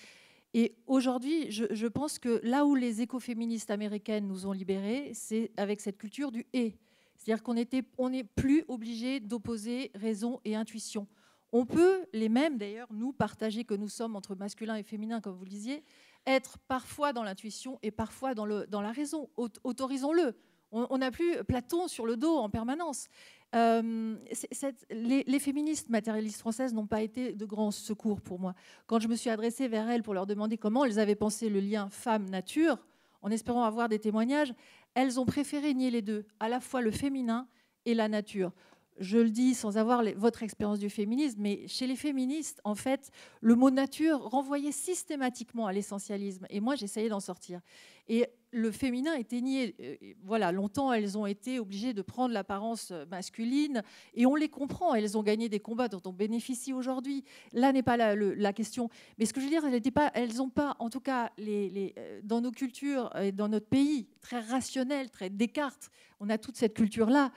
Et aujourd'hui, je pense que là où les écoféministes américaines nous ont libérés, c'est avec cette culture du « et ». C'est-à-dire qu'on n'est plus obligé d'opposer raison et intuition. On peut, les mêmes d'ailleurs, nous partager que nous sommes entre masculin et féminin, comme vous le disiez, être parfois dans l'intuition et parfois dans la raison. Autorisons-le. On n'a plus Platon sur le dos en permanence. Les féministes matérialistes françaises n'ont pas été de grands secours pour moi. Quand je me suis adressée vers elles pour leur demander comment elles avaient pensé le lien femme-nature, en espérant avoir des témoignages, elles ont préféré nier les deux, à la fois le féminin et la nature. Je le dis sans avoir votre expérience du féminisme, mais chez les féministes, en fait, le mot nature renvoyait systématiquement à l'essentialisme. Et moi, j'essayais d'en sortir. Et le féminin était nié. Voilà, longtemps, elles ont été obligées de prendre l'apparence masculine. Et on les comprend. Elles ont gagné des combats dont on bénéficie aujourd'hui. Là n'est pas la question. Mais ce que je veux dire, elles n'ont pas, en tout cas, dans nos cultures et dans notre pays, très rationnel, très Descartes, on a toute cette culture-là.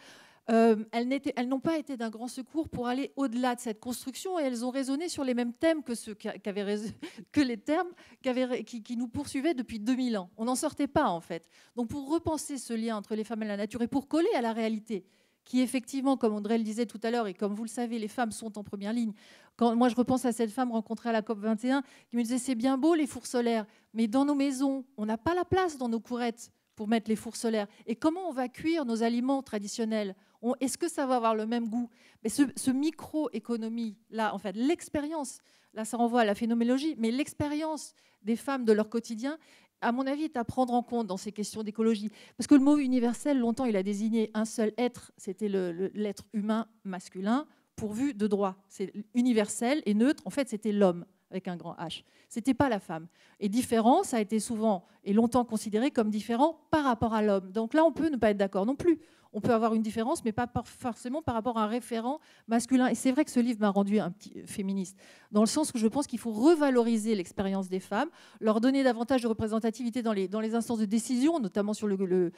Elles n'ont pas été d'un grand secours pour aller au-delà de cette construction et elles ont raisonné sur les mêmes thèmes que les termes qui nous poursuivaient depuis 2000 ans. On n'en sortait pas en fait. Donc pour repenser ce lien entre les femmes et la nature et pour coller à la réalité, qui effectivement, comme Audrey le disait tout à l'heure et comme vous le savez, les femmes sont en première ligne. Quand moi je repense à cette femme rencontrée à la COP21 qui me disait c'est bien beau les fours solaires, mais dans nos maisons, on n'a pas la place dans nos courettes pour mettre les fours solaires. Et comment on va cuire nos aliments traditionnels ? Est-ce que ça va avoir le même goût ? Mais ce micro-économie, là, en fait, l'expérience, là, ça renvoie à la phénoménologie, mais l'expérience des femmes de leur quotidien, à mon avis, est à prendre en compte dans ces questions d'écologie. Parce que le mot universel, longtemps, il a désigné un seul être, c'était l'être humain masculin, pourvu de droits. C'est universel et neutre, en fait, c'était l'homme, avec un grand H. Ce n'était pas la femme. Et différent, ça a été souvent et longtemps considéré comme différent par rapport à l'homme. Donc là, on peut ne pas être d'accord non plus. On peut avoir une différence, mais pas forcément par rapport à un référent masculin. Et c'est vrai que ce livre m'a rendu un petit féministe, dans le sens où je pense qu'il faut revaloriser l'expérience des femmes, leur donner davantage de représentativité dans les instances de décision, notamment sur le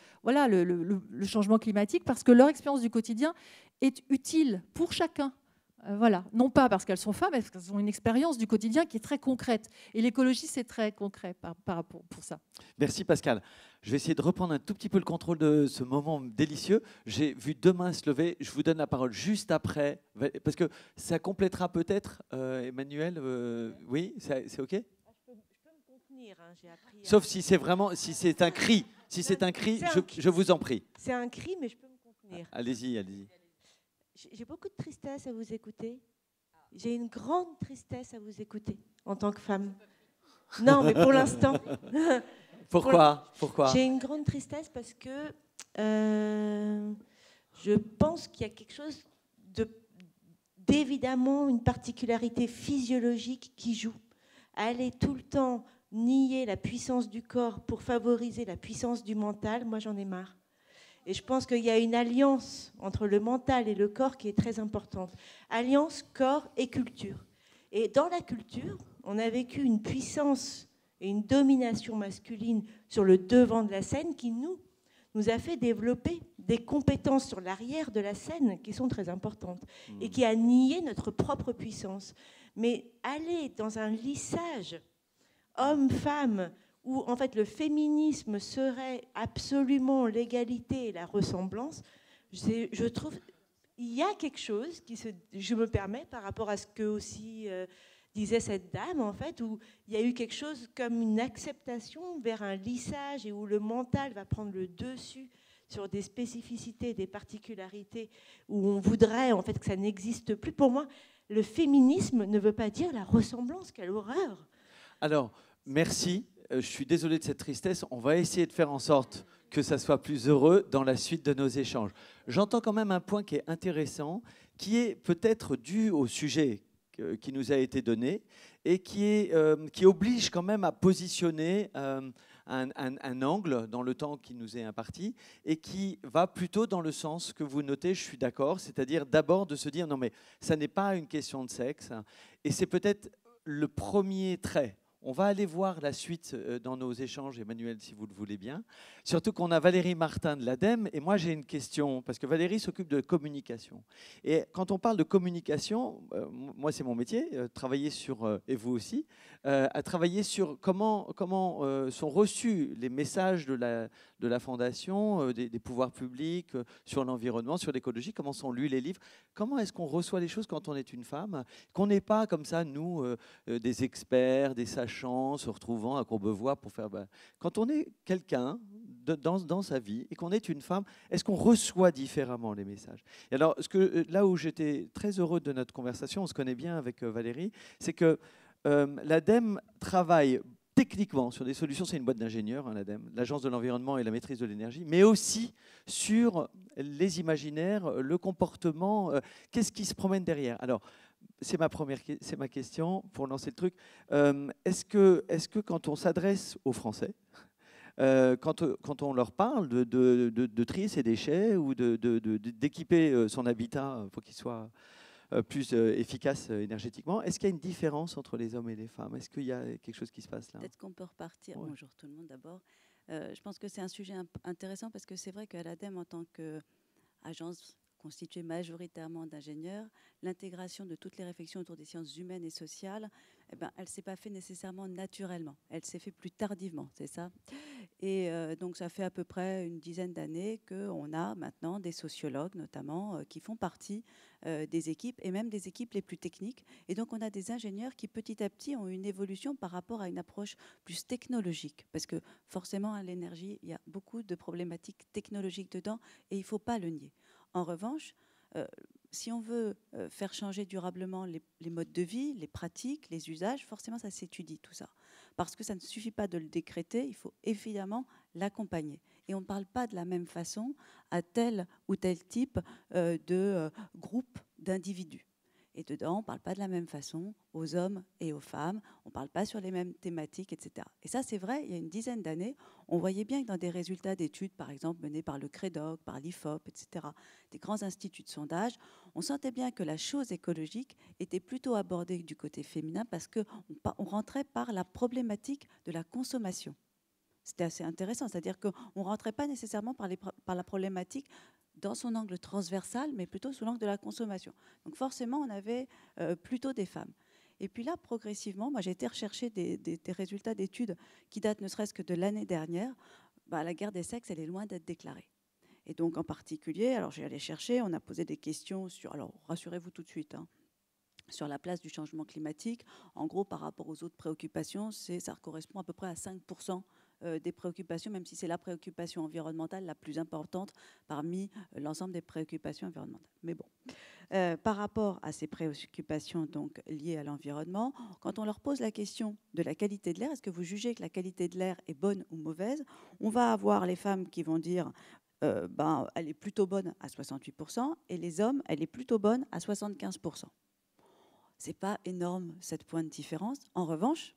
changement climatique, parce que leur expérience du quotidien est utile pour chacun. Voilà. Non pas parce qu'elles sont femmes, mais parce qu'elles ont une expérience du quotidien qui est très concrète. Et l'écologie, c'est très concret pour ça. Merci Pascal. Je vais essayer de reprendre un tout petit peu le contrôle de ce moment délicieux. J'ai vu deux mains se lever. Je vous donne la parole juste après, parce que ça complétera peut-être, Emmanuel. Oui, c'est OK ? Je peux me contenir. Hein, j'ai appris Sauf si c'est vraiment, si c'est un cri. Si c'est un cri, je vous en prie. C'est un cri, mais je peux me contenir. Allez-y, allez-y. J'ai beaucoup de tristesse à vous écouter. J'ai une grande tristesse à vous écouter en tant que femme. Non, mais pour l'instant. Pourquoi J'ai une grande tristesse parce que je pense qu'il y a quelque chose d'évidemment une particularité physiologique qui joue. Aller tout le temps nier la puissance du corps pour favoriser la puissance du mental, moi j'en ai marre. Et je pense qu'il y a une alliance entre le mental et le corps qui est très importante. Alliance corps et culture. Et dans la culture, on a vécu une puissance et une domination masculine sur le devant de la scène qui nous a fait développer des compétences sur l'arrière de la scène qui sont très importantes et qui a nié notre propre puissance. Mais aller dans un lissage homme-femme, où en fait le féminisme serait absolument l'égalité et la ressemblance, je trouve il y a quelque chose je me permets par rapport à ce que aussi disait cette dame en fait, où il y a eu quelque chose comme une acceptation vers un lissage et où le mental va prendre le dessus sur des spécificités, des particularités, où on voudrait en fait que ça n'existe plus. Pour moi, le féminisme ne veut pas dire la ressemblance. Quelle horreur! Alors, merci. Je suis désolé de cette tristesse. On va essayer de faire en sorte que ça soit plus heureux dans la suite de nos échanges. J'entends quand même un point qui est intéressant, qui est peut-être dû au sujet qui nous a été donné et qui oblige quand même à positionner un angle dans le temps qui nous est imparti et qui va plutôt dans le sens que vous notez, je suis d'accord, c'est-à-dire d'abord de se dire non mais ça n'est pas une question de sexe et c'est peut-être le premier trait. On va aller voir la suite dans nos échanges, Emmanuel, si vous le voulez bien. Surtout qu'on a Valérie Martin de l'ADEME. Et moi, j'ai une question, parce que Valérie s'occupe de communication. Et quand on parle de communication, moi, c'est mon métier, travailler sur, et vous aussi, à travailler sur comment sont reçus les messages de la Fondation, des pouvoirs publics, sur l'environnement, sur l'écologie, comment sont lus les livres. Comment est-ce qu'on reçoit les choses quand on est une femme, qu'on n'est pas comme ça, nous, des experts, des sachants, se retrouvant à Courbevoie pour faire... Quand on est quelqu'un dans sa vie et qu'on est une femme, est-ce qu'on reçoit différemment les messages? Et alors, là où j'étais très heureux de notre conversation, on se connaît bien avec Valérie, c'est que l'ADEME travaille techniquement sur des solutions, c'est une boîte d'ingénieurs, l'ADEME, l'Agence de l'environnement et la maîtrise de l'énergie, mais aussi sur les imaginaires, le comportement, qu'est-ce qui se promène derrière. Alors, c'est ma question pour lancer le truc. Est-ce que quand on s'adresse aux Français, quand on leur parle de trier ses déchets ou d'équiper son habitat pour qu'il soit plus efficace énergétiquement, est-ce qu'il y a une différence entre les hommes et les femmes? Est-ce qu'il y a quelque chose qui se passe là? Peut-être qu'on peut repartir. Ouais. Bonjour tout le monde d'abord. Je pense que c'est un sujet intéressant parce que c'est vrai qu'à l'ADEME, en tant qu'agence constituée majoritairement d'ingénieurs, l'intégration de toutes les réflexions autour des sciences humaines et sociales, elle ne s'est pas faite nécessairement naturellement. Elle s'est faite plus tardivement, c'est ça. Et donc ça fait à peu près une dizaine d'années qu'on a maintenant des sociologues notamment qui font partie des équipes et même des équipes les plus techniques. Et donc on a des ingénieurs qui petit à petit ont une évolution par rapport à une approche plus technologique. Parce que forcément à l'énergie, il y a beaucoup de problématiques technologiques dedans et il ne faut pas le nier. En revanche, si on veut faire changer durablement les modes de vie, les pratiques, les usages, forcément ça s'étudie tout ça. Parce que ça ne suffit pas de le décréter, il faut évidemment l'accompagner. Et on ne parle pas de la même façon à tel ou tel type de groupe d'individus. Et dedans, on ne parle pas de la même façon aux hommes et aux femmes, on ne parle pas sur les mêmes thématiques, etc. Et ça, c'est vrai, il y a une dizaine d'années, on voyait bien que dans des résultats d'études, par exemple, menés par le CREDOC, par l'IFOP, etc., des grands instituts de sondage, on sentait bien que la chose écologique était plutôt abordée du côté féminin parce qu'on rentrait par la problématique de la consommation. C'était assez intéressant, c'est-à-dire qu'on ne rentrait pas nécessairement par la problématique dans son angle transversal, mais plutôt sous l'angle de la consommation. Donc forcément, on avait plutôt des femmes. Et puis là, progressivement, moi j'ai été rechercher des résultats d'études qui datent ne serait-ce que de l'année dernière. La guerre des sexes, elle est loin d'être déclarée. Et donc en particulier, alors j'ai allé chercher, on a posé des questions sur, alors rassurez-vous tout de suite, sur la place du changement climatique. En gros, par rapport aux autres préoccupations, ça correspond à peu près à 5% des préoccupations, même si c'est la préoccupation environnementale la plus importante parmi l'ensemble des préoccupations environnementales. Mais bon, par rapport à ces préoccupations donc, liées à l'environnement, quand on leur pose la question de la qualité de l'air, est-ce que vous jugez que la qualité de l'air est bonne ou mauvaise? On va avoir les femmes qui vont dire elle est plutôt bonne à 68%, et les hommes, elle est plutôt bonne à 75%. Ce n'est pas énorme, 7 points de différence. En revanche,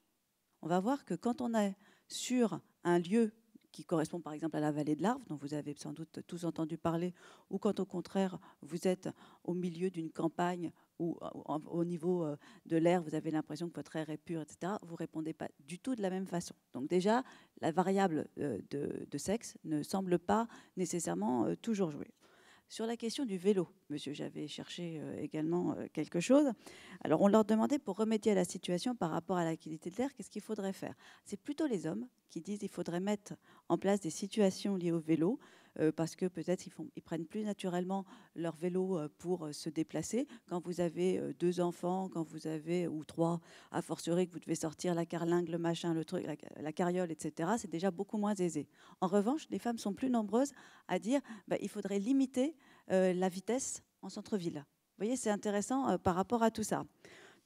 on va voir que quand on est sur un lieu qui correspond par exemple à la vallée de l'Arve, dont vous avez sans doute tous entendu parler, ou quand au contraire vous êtes au milieu d'une campagne où au niveau de l'air, vous avez l'impression que votre air est pur, etc., vous ne répondez pas du tout de la même façon. Donc déjà, la variable de sexe ne semble pas nécessairement toujours jouer. Sur la question du vélo, monsieur, j'avais cherché également quelque chose. Alors, on leur demandait, pour remédier à la situation par rapport à la qualité de l'air, qu'est-ce qu'il faudrait faire? C'est plutôt les hommes qui disent qu'il faudrait mettre en place des situations liées au vélo, parce que peut-être ils prennent plus naturellement leur vélo pour se déplacer. Quand vous avez 2 enfants, quand vous avez, ou 3, à fortiori que vous devez sortir la carlingue, le machin, le truc, la carriole, etc., c'est déjà beaucoup moins aisé. En revanche, les femmes sont plus nombreuses à dire il faudrait limiter la vitesse en centre-ville. Vous voyez, c'est intéressant par rapport à tout ça.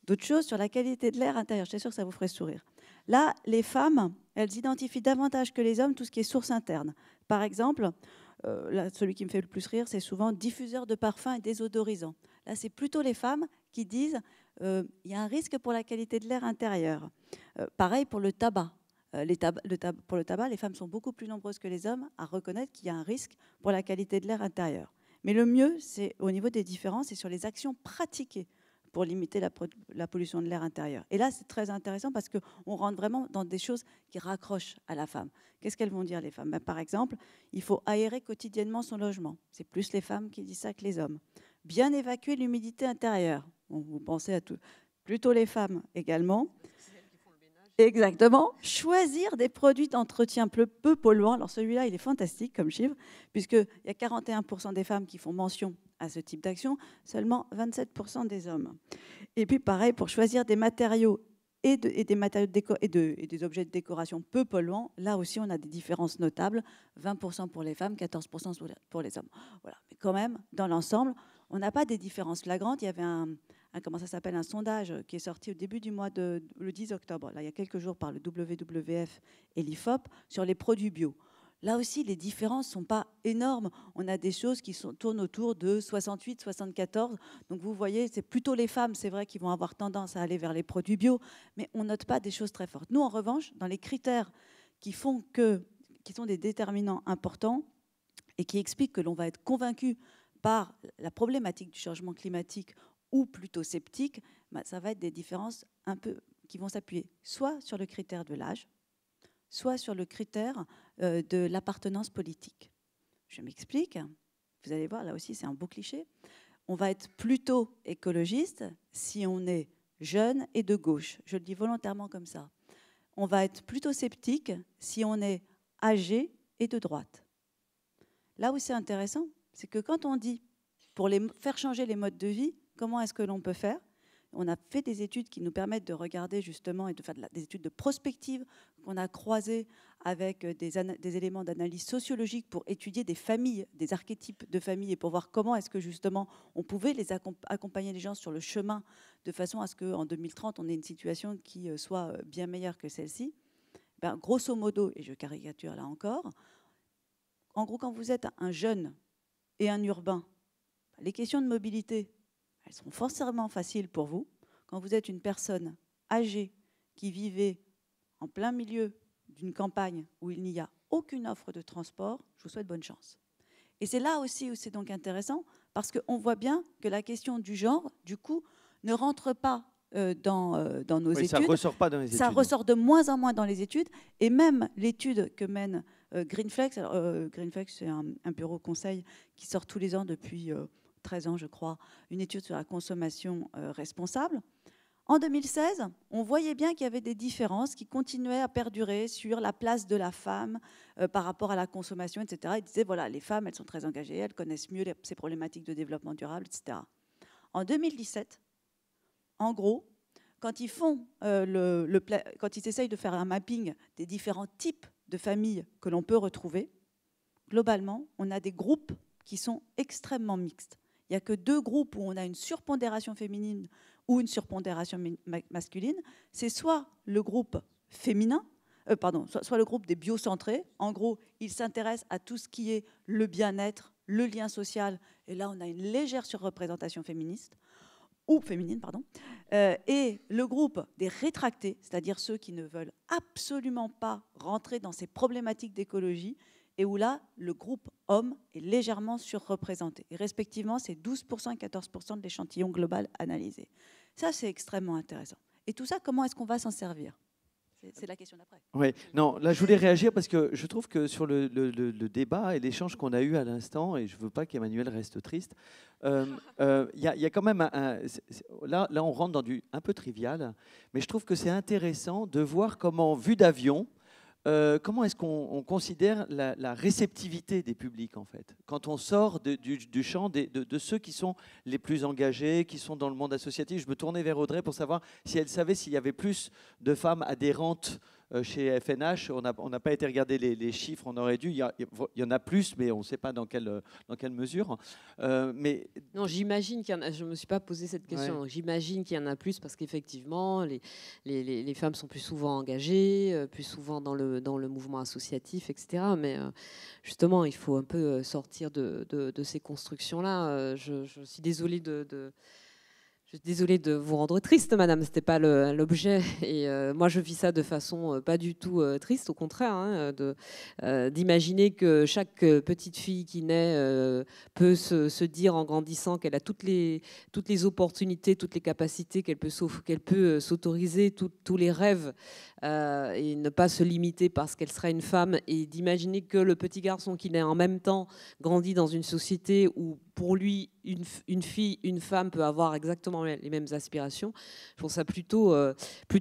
D'autres choses sur la qualité de l'air intérieur, je suis sûre que ça vous ferait sourire. Là, les femmes, elles identifient davantage que les hommes tout ce qui est source interne. Par exemple, là, celui qui me fait le plus rire, c'est souvent diffuseur de parfums et désodorisants. Là, c'est plutôt les femmes qui disent il y a un risque pour la qualité de l'air intérieur. Pareil pour le tabac. Pour le tabac, les femmes sont beaucoup plus nombreuses que les hommes à reconnaître qu'il y a un risque pour la qualité de l'air intérieur. Mais le mieux, c'est au niveau des différences, c'est sur les actions pratiquées pour limiter la pollution de l'air intérieur. Et là, c'est très intéressant parce qu'on rentre vraiment dans des choses qui raccrochent à la femme. Qu'est-ce qu'elles vont dire, les femmes ? Par exemple, il faut aérer quotidiennement son logement. C'est plus les femmes qui disent ça que les hommes. Bien évacuer l'humidité intérieure. Bon, vous pensez à tout. Plutôt les femmes également. Exactement. Choisir des produits d'entretien peu polluants. Alors celui-là, il est fantastique comme chiffre, puisqu'il y a 41% des femmes qui font mention à ce type d'action, seulement 27% des hommes. Et puis pareil, pour choisir des matériaux et des objets de décoration peu polluants, là aussi on a des différences notables, 20% pour les femmes, 14% pour les hommes. Voilà. Mais quand même, dans l'ensemble, on n'a pas des différences flagrantes. Il y avait un sondage qui est sorti au début du mois le 10 octobre, là, il y a quelques jours, par le WWF et l'IFOP, sur les produits bio. Là aussi, les différences ne sont pas énormes. On a des choses qui tournent autour de 68, 74. Donc vous voyez, c'est plutôt les femmes, c'est vrai, qui vont avoir tendance à aller vers les produits bio, mais on ne note pas des choses très fortes. Nous, en revanche, dans les critères qui sont des déterminants importants et qui expliquent que l'on va être convaincu par la problématique du changement climatique ou plutôt sceptique, ça va être des différences un peu qui vont s'appuyer soit sur le critère de l'âge, soit sur le critère de l'appartenance politique. Je m'explique. Vous allez voir, là aussi, c'est un beau cliché. On va être plutôt écologiste si on est jeune et de gauche. Je le dis volontairement comme ça. On va être plutôt sceptique si on est âgé et de droite. Là où c'est intéressant, c'est que quand on dit, pour faire changer les modes de vie, comment est-ce que l'on peut faire ? On a fait des études qui nous permettent de regarder justement et de faire des études de prospective qu'on a croisées avec des éléments d'analyse sociologique pour étudier des familles, des archétypes de familles et pour voir comment est-ce que justement on pouvait accompagner les gens sur le chemin de façon à ce qu'en 2030 on ait une situation qui soit bien meilleure que celle-ci. Grosso modo, et je caricature là encore, en gros quand vous êtes un jeune et un urbain, les questions de mobilité, elles sont forcément faciles pour vous. Quand vous êtes une personne âgée qui vivait en plein milieu d'une campagne où il n'y a aucune offre de transport, je vous souhaite bonne chance. Et c'est là aussi où c'est donc intéressant, parce qu'on voit bien que la question du genre, du coup, ne rentre pas dans nos études. Ça ne ressort pas dans les études. Ça ressort de moins en moins dans les études. Et même l'étude que mène Greenflex, Greenflex, c'est un bureau conseil qui sort tous les ans depuis 13 ans, je crois, une étude sur la consommation responsable. En 2016, on voyait bien qu'il y avait des différences qui continuaient à perdurer sur la place de la femme par rapport à la consommation, etc. Ils disaient, voilà, les femmes, elles sont très engagées, elles connaissent mieux ces problématiques de développement durable, etc. En 2017, en gros, quand ils quand ils essayent de faire un mapping des différents types de familles que l'on peut retrouver, globalement, on a des groupes qui sont extrêmement mixtes. Il n'y a que 2 groupes où on a une surpondération féminine ou une surpondération masculine. C'est soit le groupe féminin, soit le groupe des biocentrés. En gros, ils s'intéressent à tout ce qui est le bien-être, le lien social. Et là, on a une légère surreprésentation féminine, et le groupe des rétractés, c'est-à-dire ceux qui ne veulent absolument pas rentrer dans ces problématiques d'écologie, et où là, le groupe homme est légèrement surreprésenté. Et respectivement, c'est 12% et 14% de l'échantillon global analysé. Ça, c'est extrêmement intéressant. Et tout ça, comment est-ce qu'on va s'en servir ? C'est la question d'après. Oui, non, là, je voulais réagir parce que je trouve que sur le débat et l'échange qu'on a eu à l'instant, et je ne veux pas qu'Emmanuel reste triste, il y a quand même là, on rentre dans du un peu trivial, mais je trouve que c'est intéressant de voir comment, vu d'avion, comment est-ce qu'on considère la réceptivité des publics, en fait, quand on sort du champ de ceux qui sont les plus engagés, qui sont dans le monde associatif? Je me tournais vers Audrey pour savoir si elle savait s'il y avait plus de femmes adhérentes chez FNH. On n'a pas été regarder les chiffres, on aurait dû. Il y en a plus, mais on ne sait pas dans quelle mesure. Non, j'imagine qu'il y en a. Je ne me suis pas posé cette question. Ouais. J'imagine qu'il y en a plus parce qu'effectivement, les femmes sont plus souvent engagées, plus souvent dans le mouvement associatif, etc. Mais justement, il faut un peu sortir de ces constructions-là. Je suis désolée Je suis désolée de vous rendre triste, madame, ce n'était pas l'objet. Et moi, je vis ça de façon pas du tout triste, au contraire, hein, d'imaginer que chaque petite fille qui naît peut se dire en grandissant qu'elle a toutes les opportunités, toutes les capacités, qu'elle peut s'autoriser tous les rêves et ne pas se limiter parce qu'elle serait une femme, et d'imaginer que le petit garçon qui naît en même temps grandit dans une société où pour lui, une fille, une femme peut avoir exactement les mêmes aspirations. Je trouve ça plutôt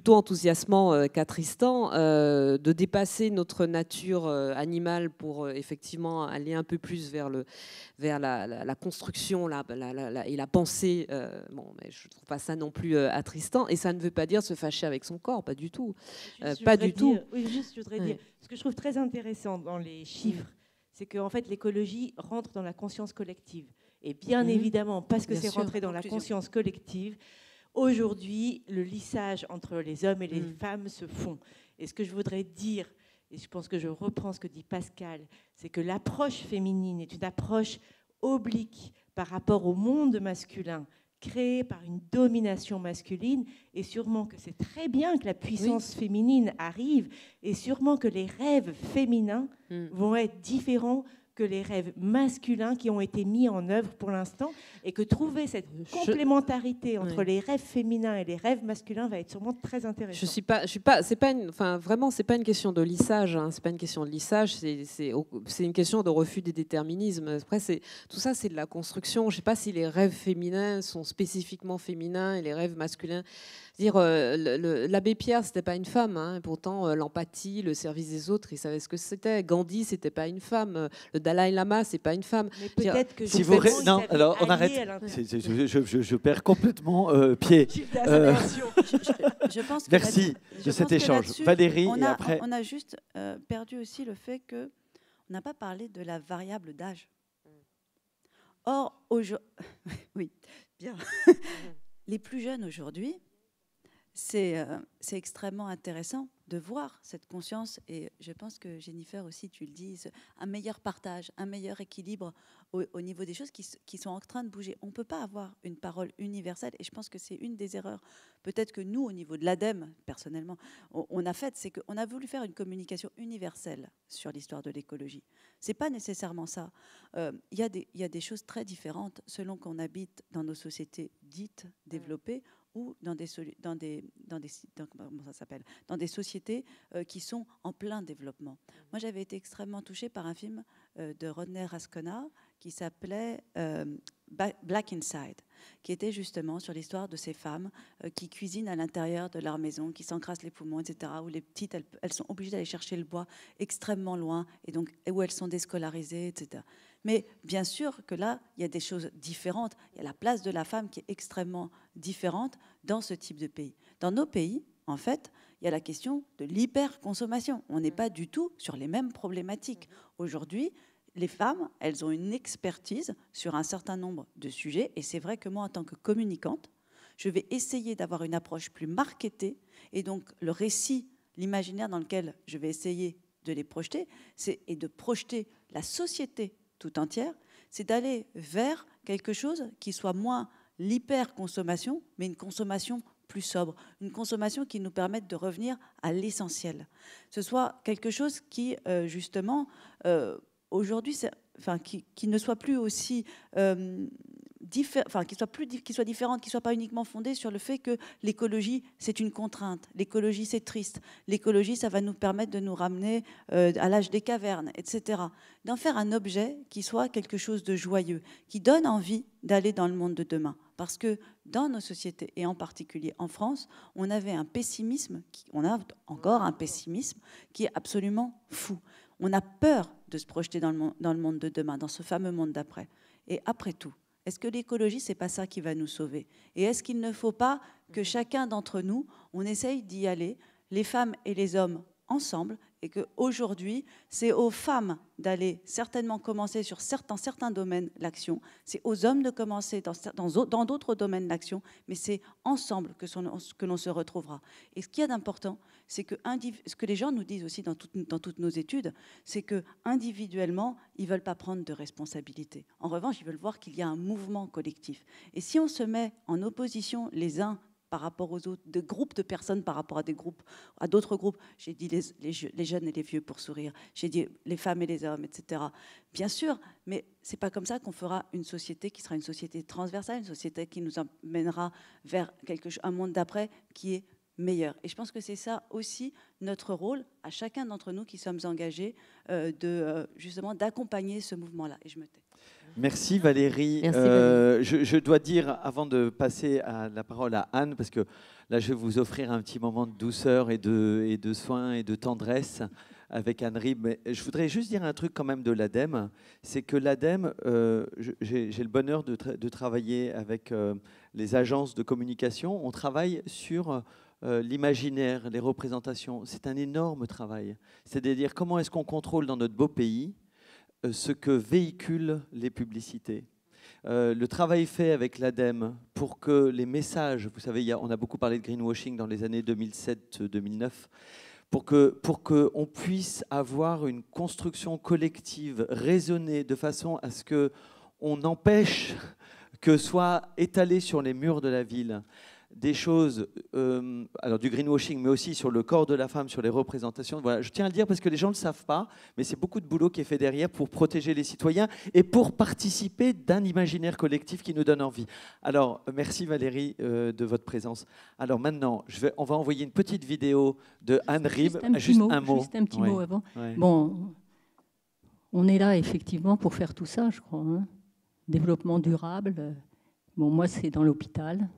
enthousiasmant qu'attristant de dépasser notre nature animale pour effectivement aller un peu plus vers la construction et la pensée. Mais je ne trouve pas ça non plus attristant. Et ça ne veut pas dire se fâcher avec son corps, pas du tout. Pas du tout. Oui, juste, je voudrais dire, ce que je trouve très intéressant dans les chiffres, c'est qu'en fait, l'écologie rentre dans la conscience collective. Et bien évidemment, parce que c'est rentré dans la conscience collective, aujourd'hui, le lissage entre les hommes et les femmes se font. Et ce que je voudrais dire, et je pense que je reprends ce que dit Pascal, c'est que l'approche féminine est une approche oblique par rapport au monde masculin, créé par une domination masculine, et sûrement que c'est très bien que la puissance féminine arrive, et sûrement que les rêves féminins vont être différents que les rêves masculins qui ont été mis en œuvre pour l'instant, et que trouver cette complémentarité entre les rêves féminins et les rêves masculins va être sûrement très intéressant. Vraiment, c'est pas une question de lissage. Hein, c'est pas une question de lissage. C'est une question de refus des déterminismes. Après, tout ça, c'est de la construction. Je sais pas si les rêves féminins sont spécifiquement féminins et les rêves masculins. Dire l'abbé Pierre, c'était pas une femme, hein, pourtant l'empathie, le service des autres, il savait ce que c'était. Gandhi, c'était pas une femme. Le Dalai Lama, c'est pas une femme. Mais peut-être que si vous non, alors on arrête. Je perds complètement pied. Je pense que merci de cet échange, Valérie. On a juste perdu aussi le fait que on n'a pas parlé de la variable d'âge. Or, oui, bien. Les plus jeunes aujourd'hui. C'est extrêmement intéressant de voir cette conscience, et je pense que Jennifer aussi, tu le dis, un meilleur partage, un meilleur équilibre au niveau des choses qui sont en train de bouger. On ne peut pas avoir une parole universelle, et je pense que c'est une des erreurs peut-être que nous, au niveau de l'ADEME, personnellement, on a fait, c'est qu'on a voulu faire une communication universelle sur l'histoire de l'écologie. Ce n'est pas nécessairement ça. Il y a des choses très différentes selon qu'on habite dans nos sociétés dites développées ou dans des sociétés qui sont en plein développement. Moi, j'avais été extrêmement touchée par un film de Rodney Rascona qui s'appelait Black Inside, qui était justement sur l'histoire de ces femmes qui cuisinent à l'intérieur de leur maison, qui s'encrassent les poumons, etc., où les petites, elles sont obligées d'aller chercher le bois extrêmement loin, et donc où elles sont déscolarisées, etc. Mais bien sûr que là, il y a des choses différentes. Il y a la place de la femme qui est extrêmement différente dans ce type de pays. Dans nos pays, en fait, il y a la question de l'hyperconsommation. On n'est pas du tout sur les mêmes problématiques. Aujourd'hui, les femmes, elles ont une expertise sur un certain nombre de sujets. Et c'est vrai que moi, en tant que communicante, je vais essayer d'avoir une approche plus marketée. Et donc, le récit, l'imaginaire dans lequel je vais essayer de les projeter, et de projeter la société tout entière, c'est d'aller vers quelque chose qui soit moins l'hyperconsommation, mais une consommation plus sobre, une consommation qui nous permette de revenir à l'essentiel. Ce soit quelque chose qui, justement, aujourd'hui, qui ne soit plus aussi différente, qui ne soit pas uniquement fondée sur le fait que l'écologie, c'est une contrainte, l'écologie, c'est triste, l'écologie, ça va nous permettre de nous ramener à l'âge des cavernes, etc. D'en faire un objet qui soit quelque chose de joyeux, qui donne envie d'aller dans le monde de demain. Parce que dans nos sociétés, et en particulier en France, on avait un pessimisme, on a encore un pessimisme qui est absolument fou. On a peur de se projeter dans le monde de demain, dans ce fameux monde d'après. Et après tout, est-ce que l'écologie, c'est pas ça qui va nous sauver? Et est-ce qu'il ne faut pas que chacun d'entre nous, on essaye d'y aller, les femmes et les hommes ensemble, et qu'aujourd'hui, c'est aux femmes d'aller certainement commencer dans certains domaines l'action, c'est aux hommes de commencer dans d'autres domaines l'action, mais c'est ensemble que l'on se retrouvera. Et ce qu'il y a d'important, c'est que ce que les gens nous disent aussi dans toutes nos études, c'est qu'individuellement, ils ne veulent pas prendre de responsabilité. En revanche, ils veulent voir qu'il y a un mouvement collectif. Et si on se met en opposition les uns par rapport aux autres, de groupes de personnes par rapport à d'autres groupes. J'ai dit les jeunes et les vieux pour sourire. J'ai dit les femmes et les hommes, etc. Bien sûr, mais c'est pas comme ça qu'on fera une société qui sera une société transversale, une société qui nous amènera vers un monde d'après qui est meilleur. Et je pense que c'est ça aussi notre rôle, à chacun d'entre nous qui sommes engagés, justement d'accompagner ce mouvement-là. Et je me tais. Merci Valérie. Merci, Valérie. Je dois dire, avant de passer la parole à Anne, parce que là je vais vous offrir un petit moment de douceur et de soins et de tendresse avec Anne Rib, mais je voudrais juste dire un truc quand même de l'ADEME, c'est que l'ADEME, j'ai le bonheur de travailler avec les agences de communication, on travaille sur l'imaginaire, les représentations, c'est un énorme travail. C'est-à-dire comment est-ce qu'on contrôle dans notre beau pays ce que véhiculent les publicités. Le travail fait avec l'ADEME pour que les messages, vous savez, on a beaucoup parlé de greenwashing dans les années 2007-2009, pour qu'on puisse avoir une construction collective raisonnée de façon à ce qu'on empêche que soit étalé sur les murs de la ville des choses, alors du greenwashing, mais aussi sur le corps de la femme, sur les représentations. Voilà, je tiens à le dire parce que les gens ne le savent pas, mais c'est beaucoup de boulot qui est fait derrière pour protéger les citoyens et pour participer d'un imaginaire collectif qui nous donne envie. Alors, merci Valérie de votre présence. Alors maintenant, on va envoyer une petite vidéo de Anne Rib. Juste un petit mot avant. Ouais. Bon, on est là effectivement pour faire tout ça, je crois. Hein. Développement durable. Bon, moi, c'est dans l'hôpital.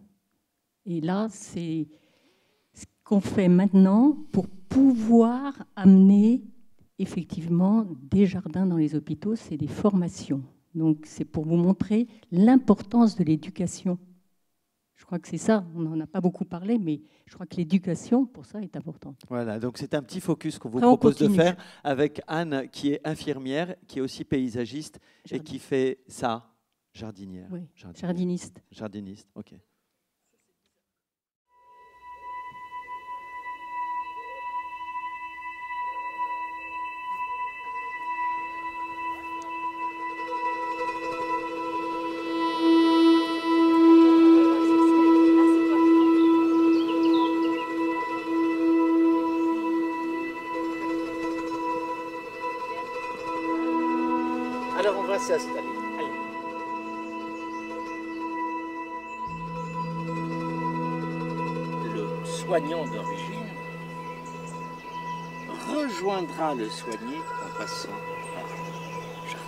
Et là, c'est ce qu'on fait maintenant pour pouvoir amener effectivement des jardins dans les hôpitaux, c'est des formations. Donc, c'est pour vous montrer l'importance de l'éducation. Je crois que c'est ça, on n'en a pas beaucoup parlé, mais je crois que l'éducation, pour ça, est importante. Voilà, donc c'est un petit focus qu'on vous propose de faire avec Anne, qui est infirmière, qui est aussi paysagiste et qui fait ça, jardinière. Oui, jardiniste. Jardiniste, ok. Alors on va s'installer. Le soignant d'origine rejoindra le soigné en passant par le jardin.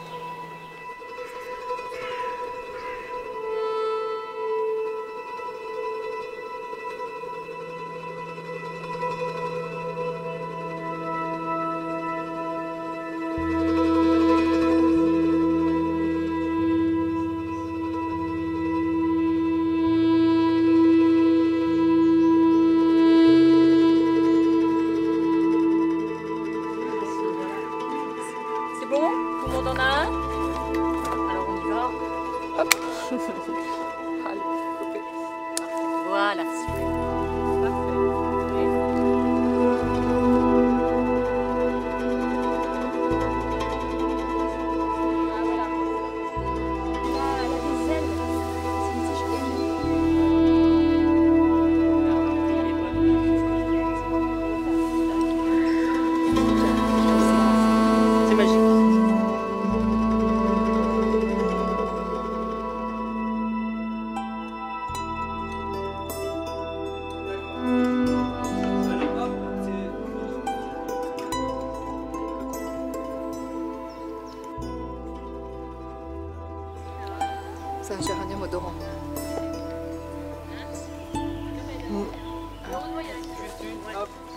géranium odorant.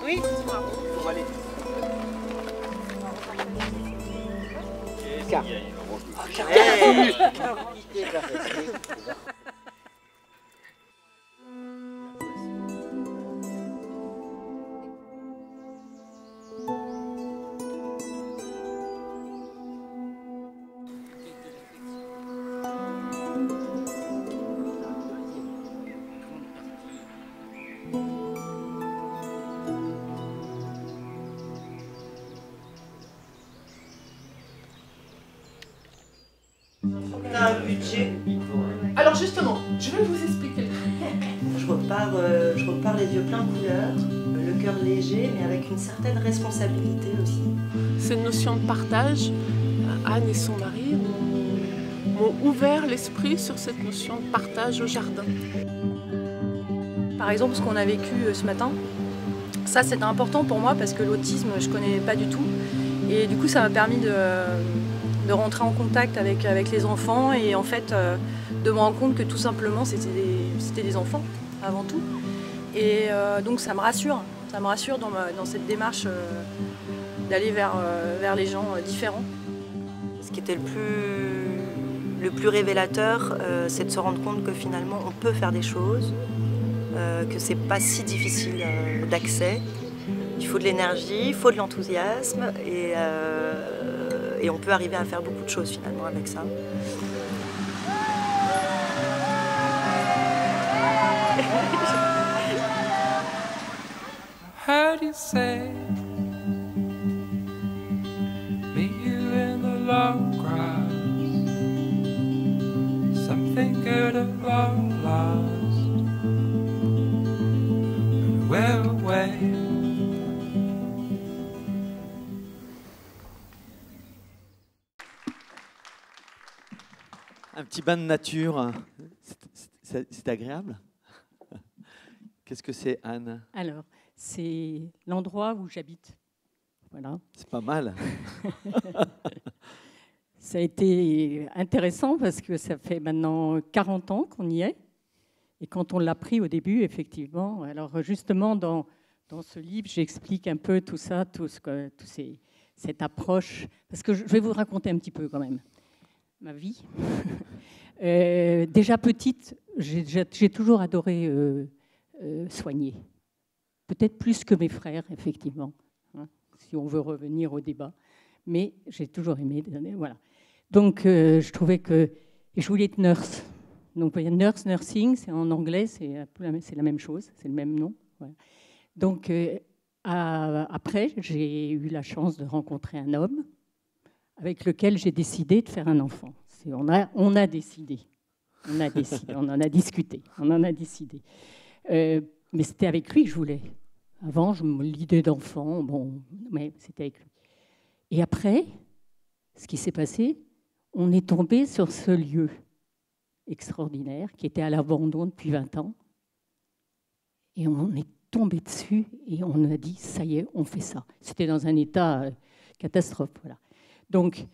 Oui. On va aller. Un budget. Alors justement, je vais vous expliquer. Je repars les yeux pleins de couleurs, le cœur léger, mais avec une certaine responsabilité aussi. Cette notion de partage, Anne et son mari m'ont ouvert l'esprit sur cette notion de partage au jardin. Par exemple, ce qu'on a vécu ce matin, ça c'était important pour moi parce que l'autisme, je ne connais pas du tout. Et du coup, ça m'a permis de rentrer en contact avec les enfants et en fait de me rendre compte que tout simplement c'était des enfants avant tout. Et donc ça me rassure dans cette démarche d'aller vers les gens différents. Ce qui était le plus révélateur, c'est de se rendre compte que finalement on peut faire des choses, que c'est pas si difficile d'accès. Il faut de l'énergie, il faut de l'enthousiasme et on peut arriver à faire beaucoup de choses finalement avec ça. Heard you say, meet you in the long grass, something good at long last, and we're away. Un petit bain de nature, c'est agréable. Qu'est-ce que c'est, Anne? Alors, c'est l'endroit où j'habite. Voilà. C'est pas mal. Ça a été intéressant parce que ça fait maintenant 40 ans qu'on y est. Et quand on l'a pris au début, effectivement, alors justement, dans ce livre, j'explique un peu tout ça, cette approche. Parce que je vais vous raconter un petit peu quand même ma vie. Déjà petite, j'ai toujours adoré soigner. Peut-être plus que mes frères, effectivement, hein, si on veut revenir au débat. Mais j'ai toujours aimé. Voilà. Donc, je trouvais que... Et je voulais être nurse. Donc, il y a nurse, nursing, c'est en anglais, c'est la même chose, c'est le même nom. Voilà. Donc, après, j'ai eu la chance de rencontrer un homme avec lequel j'ai décidé de faire un enfant. On a décidé. On en a discuté, on en a décidé. Mais c'était avec lui que je voulais. Avant, l'idée d'enfant, bon, mais c'était avec lui. Et après, ce qui s'est passé, on est tombé sur ce lieu extraordinaire qui était à l'abandon depuis 20 ans. Et on est tombé dessus et on a dit, ça y est, on fait ça. C'était dans un état catastrophe. Voilà. Donc,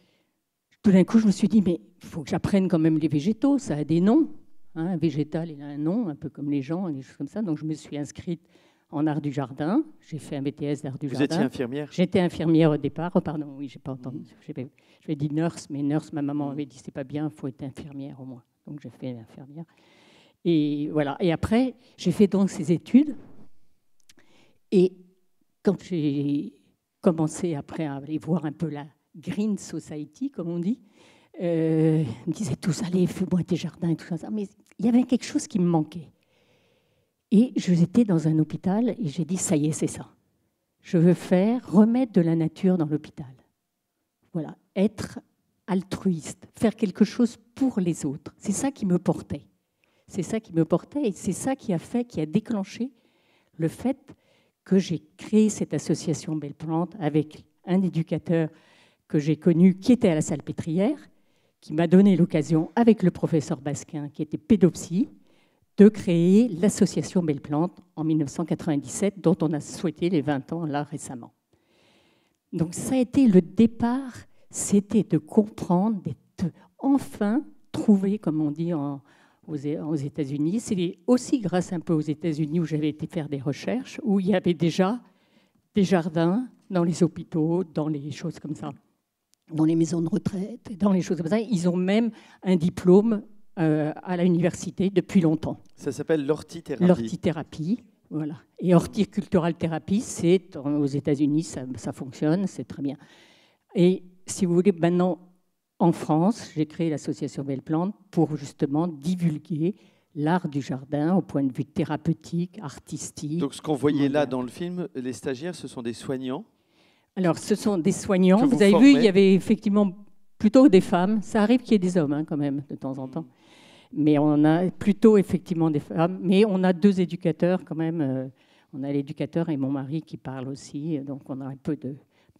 tout d'un coup, je me suis dit, mais il faut que j'apprenne quand même les végétaux, ça a des noms. Hein, un végétal, il a un nom, un peu comme les gens, des choses comme ça. Donc, je me suis inscrite en art du jardin. J'ai fait un BTS d'art du jardin. Vous étiez infirmière? J'étais infirmière au départ. Oh, pardon, oui, j'ai pas entendu. Je vais dire nurse, mais nurse, ma maman avait dit, c'est pas bien, il faut être infirmière au moins. Donc, j'ai fait infirmière. Et voilà. Et après, j'ai fait donc ces études. Et quand j'ai commencé après à aller voir un peu la Green Society, comme on dit, ils me disaient tous, allez, fais-moi tes jardins et tout ça. Mais il y avait quelque chose qui me manquait. Et j'étais dans un hôpital et j'ai dit, ça y est, c'est ça. Je veux remettre de la nature dans l'hôpital. Voilà, être altruiste, faire quelque chose pour les autres. C'est ça qui me portait. C'est ça qui me portait et c'est ça qui a déclenché le fait que j'ai créé cette association Belle Plante avec un éducateur que j'ai connu qui était à la Salpêtrière, qui m'a donné l'occasion, avec le professeur Basquin, qui était pédopsie, de créer l'association Belle Plante en 1997, dont on a souhaité les 20 ans là récemment. Donc ça a été le départ, c'était de comprendre, de enfin trouvé, comme on dit aux États-Unis. C'est aussi grâce un peu aux États-Unis où j'avais été faire des recherches, où il y avait déjà des jardins dans les hôpitaux, dans les choses comme ça, dans les maisons de retraite, dans les choses comme ça. Ils ont même un diplôme à l'université depuis longtemps. Ça s'appelle l'ortithérapie. L'ortithérapie, voilà. Et horticultural thérapie, c'est aux États-Unis, ça fonctionne, c'est très bien. Et si vous voulez, maintenant, en France, j'ai créé l'association Belle Plante pour justement divulguer l'art du jardin au point de vue thérapeutique, artistique. Donc ce qu'on voyait là dans le film, les stagiaires, ce sont des soignants. Alors, ce sont des soignants. Vous avez formez. vu, il y avait effectivement plutôt des femmes. Ça arrive qu'il y ait des hommes quand même, de temps en temps. Mais on a plutôt effectivement des femmes. Mais on a 2 éducateurs quand même. On a l'éducateur et mon mari qui parlent aussi. Donc, on a un peu de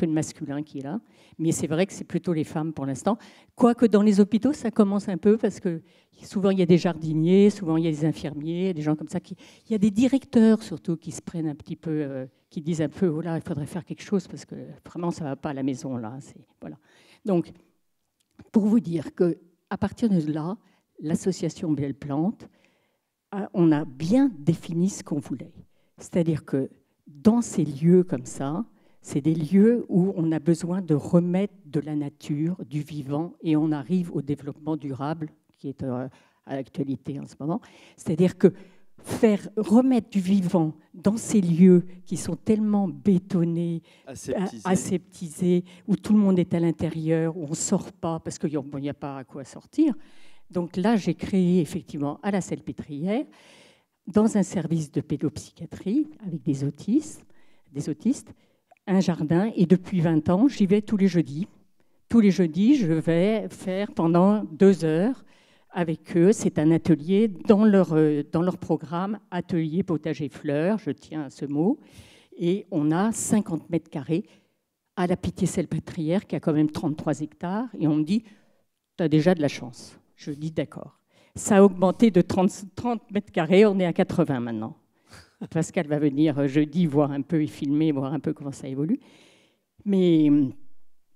masculin qui est là. Mais c'est vrai que c'est plutôt les femmes pour l'instant. Quoique dans les hôpitaux, ça commence un peu parce que souvent, il y a des jardiniers, souvent, il y a des infirmiers, des gens comme ça. Il y a des directeurs surtout qui se prennent un petit peu, qui disent un peu, oh là, il faudrait faire quelque chose parce que vraiment, ça ne va pas à la maison. Là. Voilà. Donc, pour vous dire qu'à partir de là, l'association Belle Plante, on a bien défini ce qu'on voulait. C'est-à-dire que dans ces lieux comme ça, c'est des lieux où on a besoin de remettre de la nature, du vivant, et on arrive au développement durable, qui est à l'actualité en ce moment. C'est-à-dire que remettre du vivant dans ces lieux qui sont tellement bétonnés, aseptisés, où tout le monde est à l'intérieur, où on ne sort pas, parce qu'il n'y a pas à quoi sortir. Donc là, j'ai créé effectivement à la Salpêtrière, dans un service de pédopsychiatrie, avec des autistes, un jardin, et depuis 20 ans, j'y vais tous les jeudis. Tous les jeudis, je vais faire pendant 2 heures avec eux. C'est un atelier dans leur programme, atelier potager fleurs, je tiens à ce mot. Et on a 50 mètres carrés à la Pitié-Salpêtrière, qui a quand même 33 hectares. Et on me dit, tu as déjà de la chance. Je dis, d'accord. Ça a augmenté de 30 mètres carrés, on est à 80 maintenant. Pascal va venir jeudi voir un peu et filmer, voir un peu comment ça évolue. Mais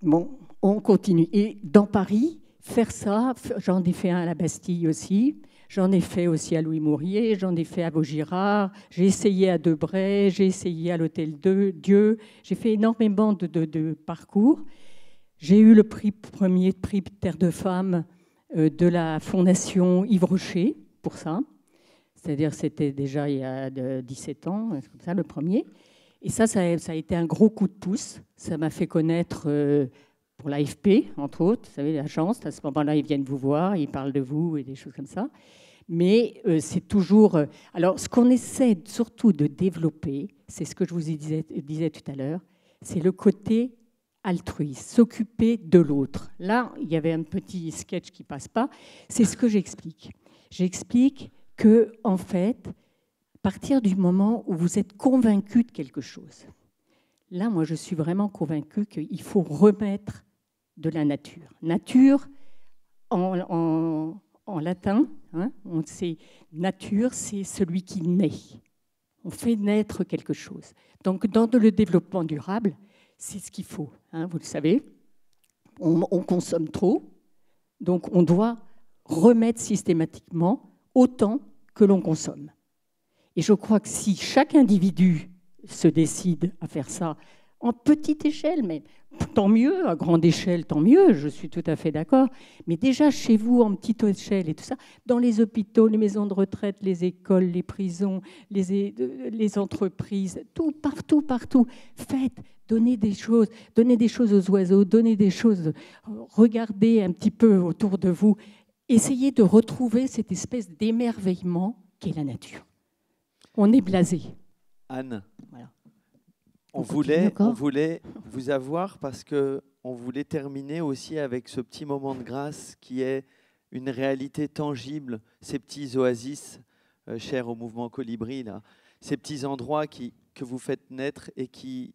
bon, on continue. Et dans Paris, faire ça, j'en ai fait un à la Bastille aussi, j'en ai fait aussi à Louis-Mourier, j'en ai fait à Vaugirard, j'ai essayé à Debray, j'ai essayé à l'Hôtel Dieu, j'ai fait énormément de parcours. J'ai eu le premier prix Terre de Femmes de la Fondation Yves Rocher pour ça. C'est-à-dire c'était déjà il y a 17 ans, comme ça, le premier. Et ça a été un gros coup de pouce. Ça m'a fait connaître pour l'AFP, entre autres. Vous savez, l'agence, à ce moment-là, ils viennent vous voir, ils parlent de vous et des choses comme ça. Mais c'est toujours... alors, ce qu'on essaie surtout de développer, c'est ce que je vous disais tout à l'heure, c'est le côté altruiste, s'occuper de l'autre. Là, il y avait un petit sketch qui ne passe pas. C'est ce que j'explique. J'explique que, en fait, à partir du moment où vous êtes convaincu de quelque chose, là, moi, je suis vraiment convaincue qu'il faut remettre de la nature. Nature, en latin, hein, on sait, nature, c'est celui qui naît. On fait naître quelque chose. Donc, dans le développement durable, c'est ce qu'il faut. Hein, vous le savez, on consomme trop, donc on doit remettre systématiquement autant que l'on consomme. Et je crois que si chaque individu se décide à faire ça, en petite échelle, mais tant mieux, à grande échelle, tant mieux, je suis tout à fait d'accord. Mais déjà chez vous, en petite échelle et tout ça, dans les hôpitaux, les maisons de retraite, les écoles, les prisons, les entreprises, tout, partout, faites, donnez des choses aux oiseaux, donnez des choses, regardez un petit peu autour de vous, essayez de retrouver cette espèce d'émerveillement qu'est la nature. On est blasé. Anne, voilà. On voulait vous avoir parce qu'on voulait terminer aussi avec ce petit moment de grâce qui est une réalité tangible, ces petits oasis chers au mouvement Colibri, là, ces petits endroits que vous faites naître et qui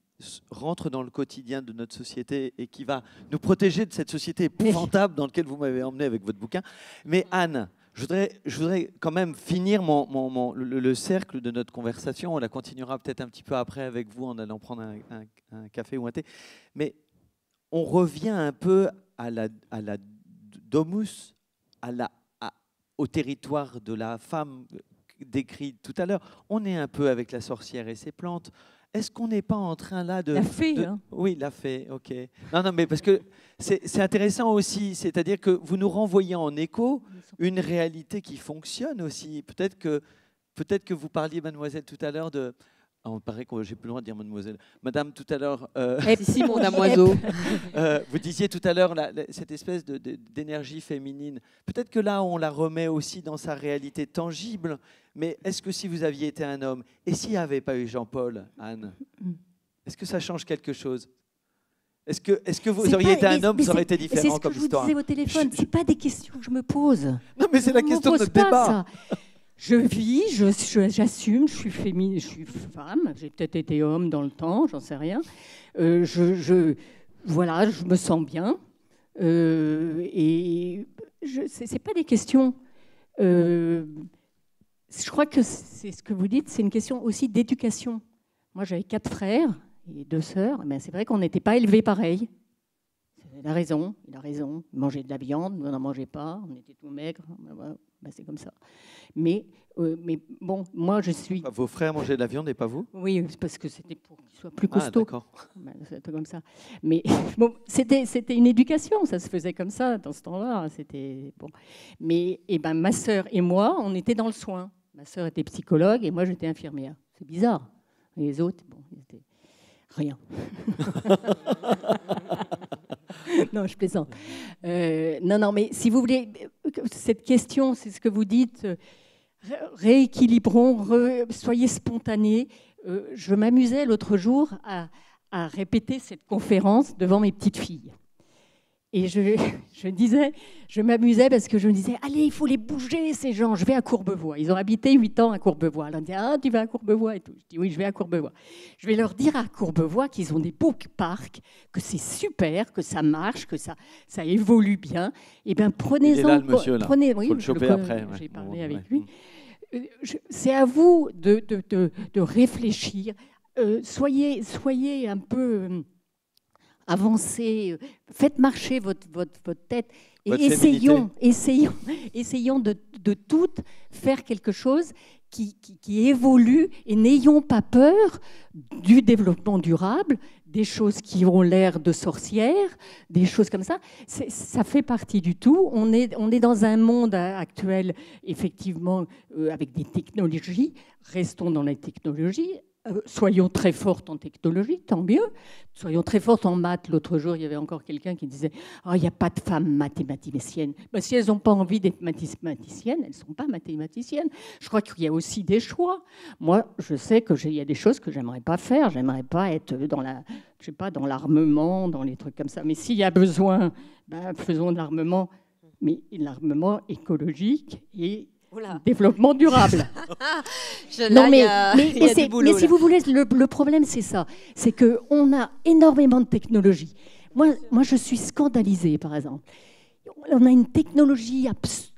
rentrent dans le quotidien de notre société et qui va nous protéger de cette société épouvantable dans laquelle vous m'avez emmené avec votre bouquin. Mais Anne, je voudrais quand même finir le cercle de notre conversation. On la continuera peut-être un petit peu après avec vous en allant prendre un café ou un thé. Mais on revient un peu à la domus au territoire de la femme décrit tout à l'heure. On est un peu avec la sorcière et ses plantes. Est-ce qu'on n'est pas en train là de... La fée, hein. Oui, la fée, ok. Non, mais parce que c'est intéressant aussi, c'est-à-dire que vous nous renvoyez en écho une réalité qui fonctionne aussi. Peut-être que vous parliez, mademoiselle, tout à l'heure de... Oh, il paraît que j'ai plus le droit de dire mademoiselle. Madame, tout à l'heure... Si, mon damoiseau. Vous disiez tout à l'heure cette espèce d'énergie féminine. Peut-être que là, on la remet aussi dans sa réalité tangible. Mais est-ce que si vous aviez été un homme, et s'il n'y avait pas eu Jean-Paul, Anne, est-ce que ça change quelque chose? Est-ce que vous auriez été un homme, ça aurait été différent comme histoire? C'est ce que je vous disais au téléphone. Ce n'est pas des questions que je me pose. Non, mais c'est la question de notre débat. Ça. Je vis, j'assume, je suis féminine, je suis femme, j'ai peut-être été homme dans le temps, j'en sais rien. Voilà, je me sens bien. Et c'est pas des questions. Je crois que c'est ce que vous dites, c'est une question aussi d'éducation. Moi, j'avais 4 frères et 2 sœurs. Mais c'est vrai qu'on n'était pas élevés pareil. Il a raison. Il mangeait de la viande, nous on n'en mangeait pas, on était tout maigres. Ben, c'est comme ça. Mais bon, moi je suis... Vos frères mangeaient de la viande et pas vous? Oui, parce que c'était pour qu'ils soient plus costauds. Ah, d'accord. Ben, c'était comme ça. Mais bon, c'était une éducation, ça se faisait comme ça dans ce temps-là. C'était bon. Mais ben, ma sœur et moi, on était dans le soin. Ma sœur était psychologue et moi j'étais infirmière. C'est bizarre. Et les autres, bon, ils étaient rien. Non, je plaisante. Non, mais si vous voulez, cette question, c'est ce que vous dites, rééquilibrons, soyez spontanés. Je m'amusais l'autre jour à répéter cette conférence devant mes petites filles. Et je m'amusais parce que je me disais, allez, il faut les bouger, ces gens. Je vais à Courbevoie. Ils ont habité 8 ans à Courbevoie. Alors, on me dit, ah, tu vas à Courbevoie et tout. Je dis, oui, je vais à Courbevoie. Je vais leur dire à Courbevoie qu'ils ont des beaux parcs, que c'est super, que ça marche, que ça évolue bien. Et bien, prenez-en. Il est là, le monsieur, là. Oui, faut le choper après. J'ai parlé avec lui. C'est à vous de réfléchir. Soyez un peu... avancez, faites marcher votre tête et essayons de toutes faire quelque chose qui évolue et n'ayons pas peur du développement durable, des choses qui ont l'air de sorcières, des choses comme ça. Ça fait partie du tout. On est dans un monde actuel, effectivement, avec des technologies. Restons dans les technologies. Soyons très fortes en technologie, tant mieux. Soyons très fortes en maths. L'autre jour, il y avait encore quelqu'un qui disait « il n'y a pas de femmes mathématiciennes ». Ben, si elles n'ont pas envie d'être mathématiciennes, elles ne sont pas mathématiciennes. Je crois qu'il y a aussi des choix. Moi, je sais qu'il y a des choses que je n'aimerais pas faire. Je n'aimerais pas être dans l'armement, dans les trucs comme ça. Mais s'il y a besoin, ben, faisons de l'armement. Mais l'armement écologique et... développement durable. Mais si vous voulez, le problème, c'est ça. C'est qu'on a énormément de technologies. Moi, je suis scandalisée, par exemple. On a une technologie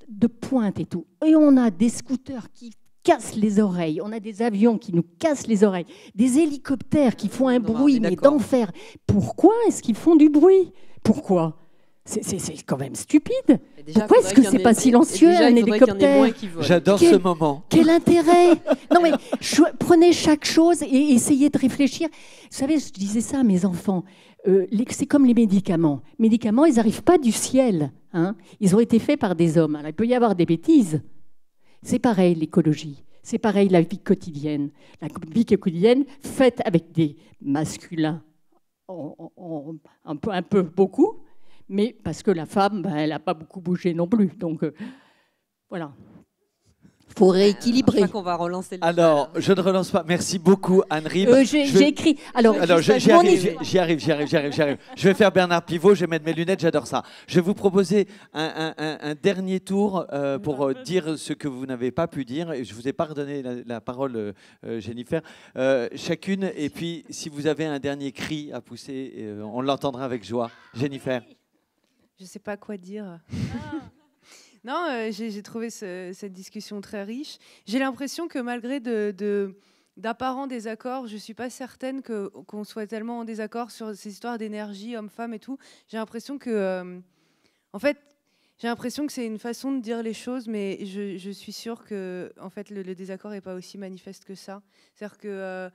de pointe et tout. Et on a des scooters qui cassent les oreilles. On a des avions qui nous cassent les oreilles. Des hélicoptères qui font un bruit, mais d'enfer. Pourquoi est-ce qu'ils font du bruit? Pourquoi? C'est quand même stupide. Pourquoi est-ce que c'est pas silencieux un hélicoptère? J'adore ce moment. Quel intérêt? Non mais prenez chaque chose et essayez de réfléchir. Vous savez, je disais ça à mes enfants. C'est comme les médicaments. Les médicaments, ils n'arrivent pas du ciel. Hein. Ils ont été faits par des hommes. Alors, il peut y avoir des bêtises. C'est pareil l'écologie. C'est pareil la vie quotidienne. La vie quotidienne faite avec des masculins, un peu beaucoup. Mais parce que la femme, ben, elle n'a pas beaucoup bougé non plus. Donc, voilà. Il faut rééquilibrer. Je crois qu'on va relancer le Alors, je ne relance pas. Merci beaucoup, Anne Rib. J'ai écrit... Alors j'y arrive. Je vais faire Bernard Pivot, je vais mettre mes lunettes, j'adore ça. Je vais vous proposer un dernier tour pour dire ce que vous n'avez pas pu dire. Et je ne vous ai pas redonné la parole, Jennifer. Chacune, et puis si vous avez un dernier cri à pousser, on l'entendra avec joie. Jennifer. Je ne sais pas quoi dire. Non, j'ai trouvé cette discussion très riche. J'ai l'impression que malgré d'apparents désaccords, je ne suis pas certaine qu'on soit tellement en désaccord sur ces histoires d'énergie, homme-femme et tout. J'ai l'impression que, en fait, J'ai l'impression que c'est une façon de dire les choses, mais je suis sûre que en fait, le désaccord n'est pas aussi manifeste que ça. C'est-à-dire que,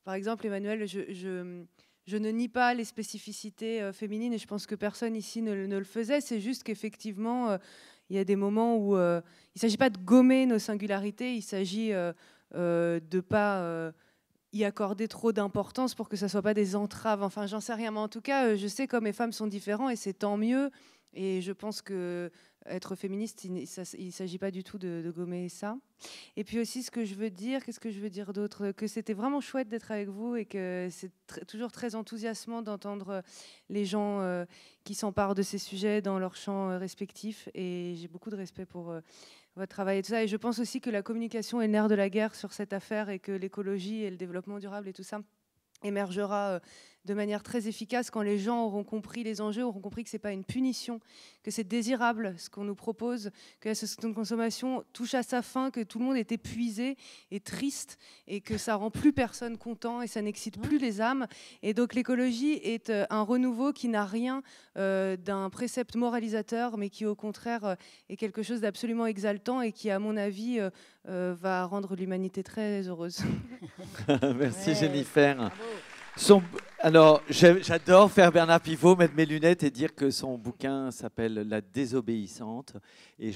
par exemple, Emmanuel, je ne nie pas les spécificités féminines et je pense que personne ici ne le faisait. C'est juste qu'effectivement, il y a des moments où il ne s'agit pas de gommer nos singularités, il s'agit de ne pas y accorder trop d'importance pour que ça ne soit pas des entraves. Enfin, j'en sais rien, mais en tout cas, je sais qu'hommes et femmes sont différents et c'est tant mieux. Et je pense qu'être féministe, il ne s'agit pas du tout de gommer ça. Et puis aussi, qu'est-ce que je veux dire d'autre? Que c'était vraiment chouette d'être avec vous et que c'est toujours très enthousiasmant d'entendre les gens qui s'emparent de ces sujets dans leurs champs respectifs. Et j'ai beaucoup de respect pour votre travail et tout ça. Et je pense aussi que la communication est le nerf de la guerre sur cette affaire et que l'écologie et le développement durable et tout ça émergera de manière très efficace quand les gens auront compris les enjeux, auront compris que ce n'est pas une punition, que c'est désirable ce qu'on nous propose, que la société de consommation touche à sa fin, que tout le monde est épuisé et triste et que ça rend plus personne content et ça n'excite plus les âmes. Et donc l'écologie est un renouveau qui n'a rien d'un précepte moralisateur, mais qui au contraire est quelque chose d'absolument exaltant et qui, à mon avis, va rendre l'humanité très heureuse. Merci Jennifer. Alors, j'adore faire Bernard Pivot, mettre mes lunettes et dire que son bouquin s'appelle La désobéissante. Et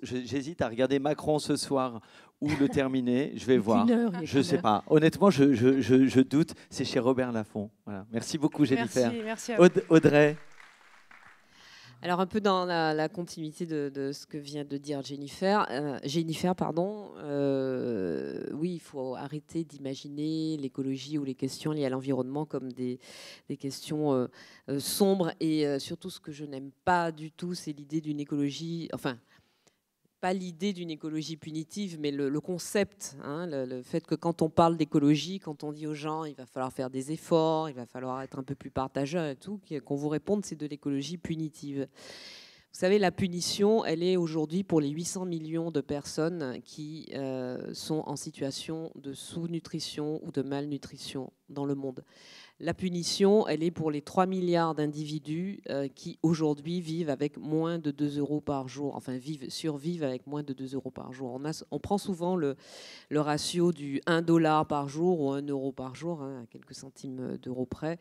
j'hésite à regarder Macron ce soir ou le terminer. Je vais voir. Je ne sais pas. Honnêtement, je doute. C'est chez Robert Laffont. Voilà. Merci beaucoup, Jennifer. Merci à vous. Audrey. Alors, un peu dans la continuité de ce que vient de dire Jennifer, oui, il faut arrêter d'imaginer l'écologie ou les questions liées à l'environnement comme des questions sombres. Et surtout, ce que je n'aime pas du tout, c'est l'idée d'une écologie... Enfin, pas l'idée d'une écologie punitive, mais le concept, hein, le fait que quand on parle d'écologie, quand on dit aux gens il va falloir faire des efforts, il va falloir être un peu plus partageur et tout, qu'on vous réponde c'est de l'écologie punitive. Vous savez, la punition, elle est aujourd'hui pour les 800 millions de personnes qui sont en situation de sous-nutrition ou de malnutrition dans le monde. La punition, elle est pour les 3 milliards d'individus qui aujourd'hui vivent avec moins de 2 euros par jour, enfin survivent avec moins de 2 euros par jour. On prend souvent le ratio du 1 dollar par jour ou 1 euro par jour, hein, à quelques centimes d'euros près,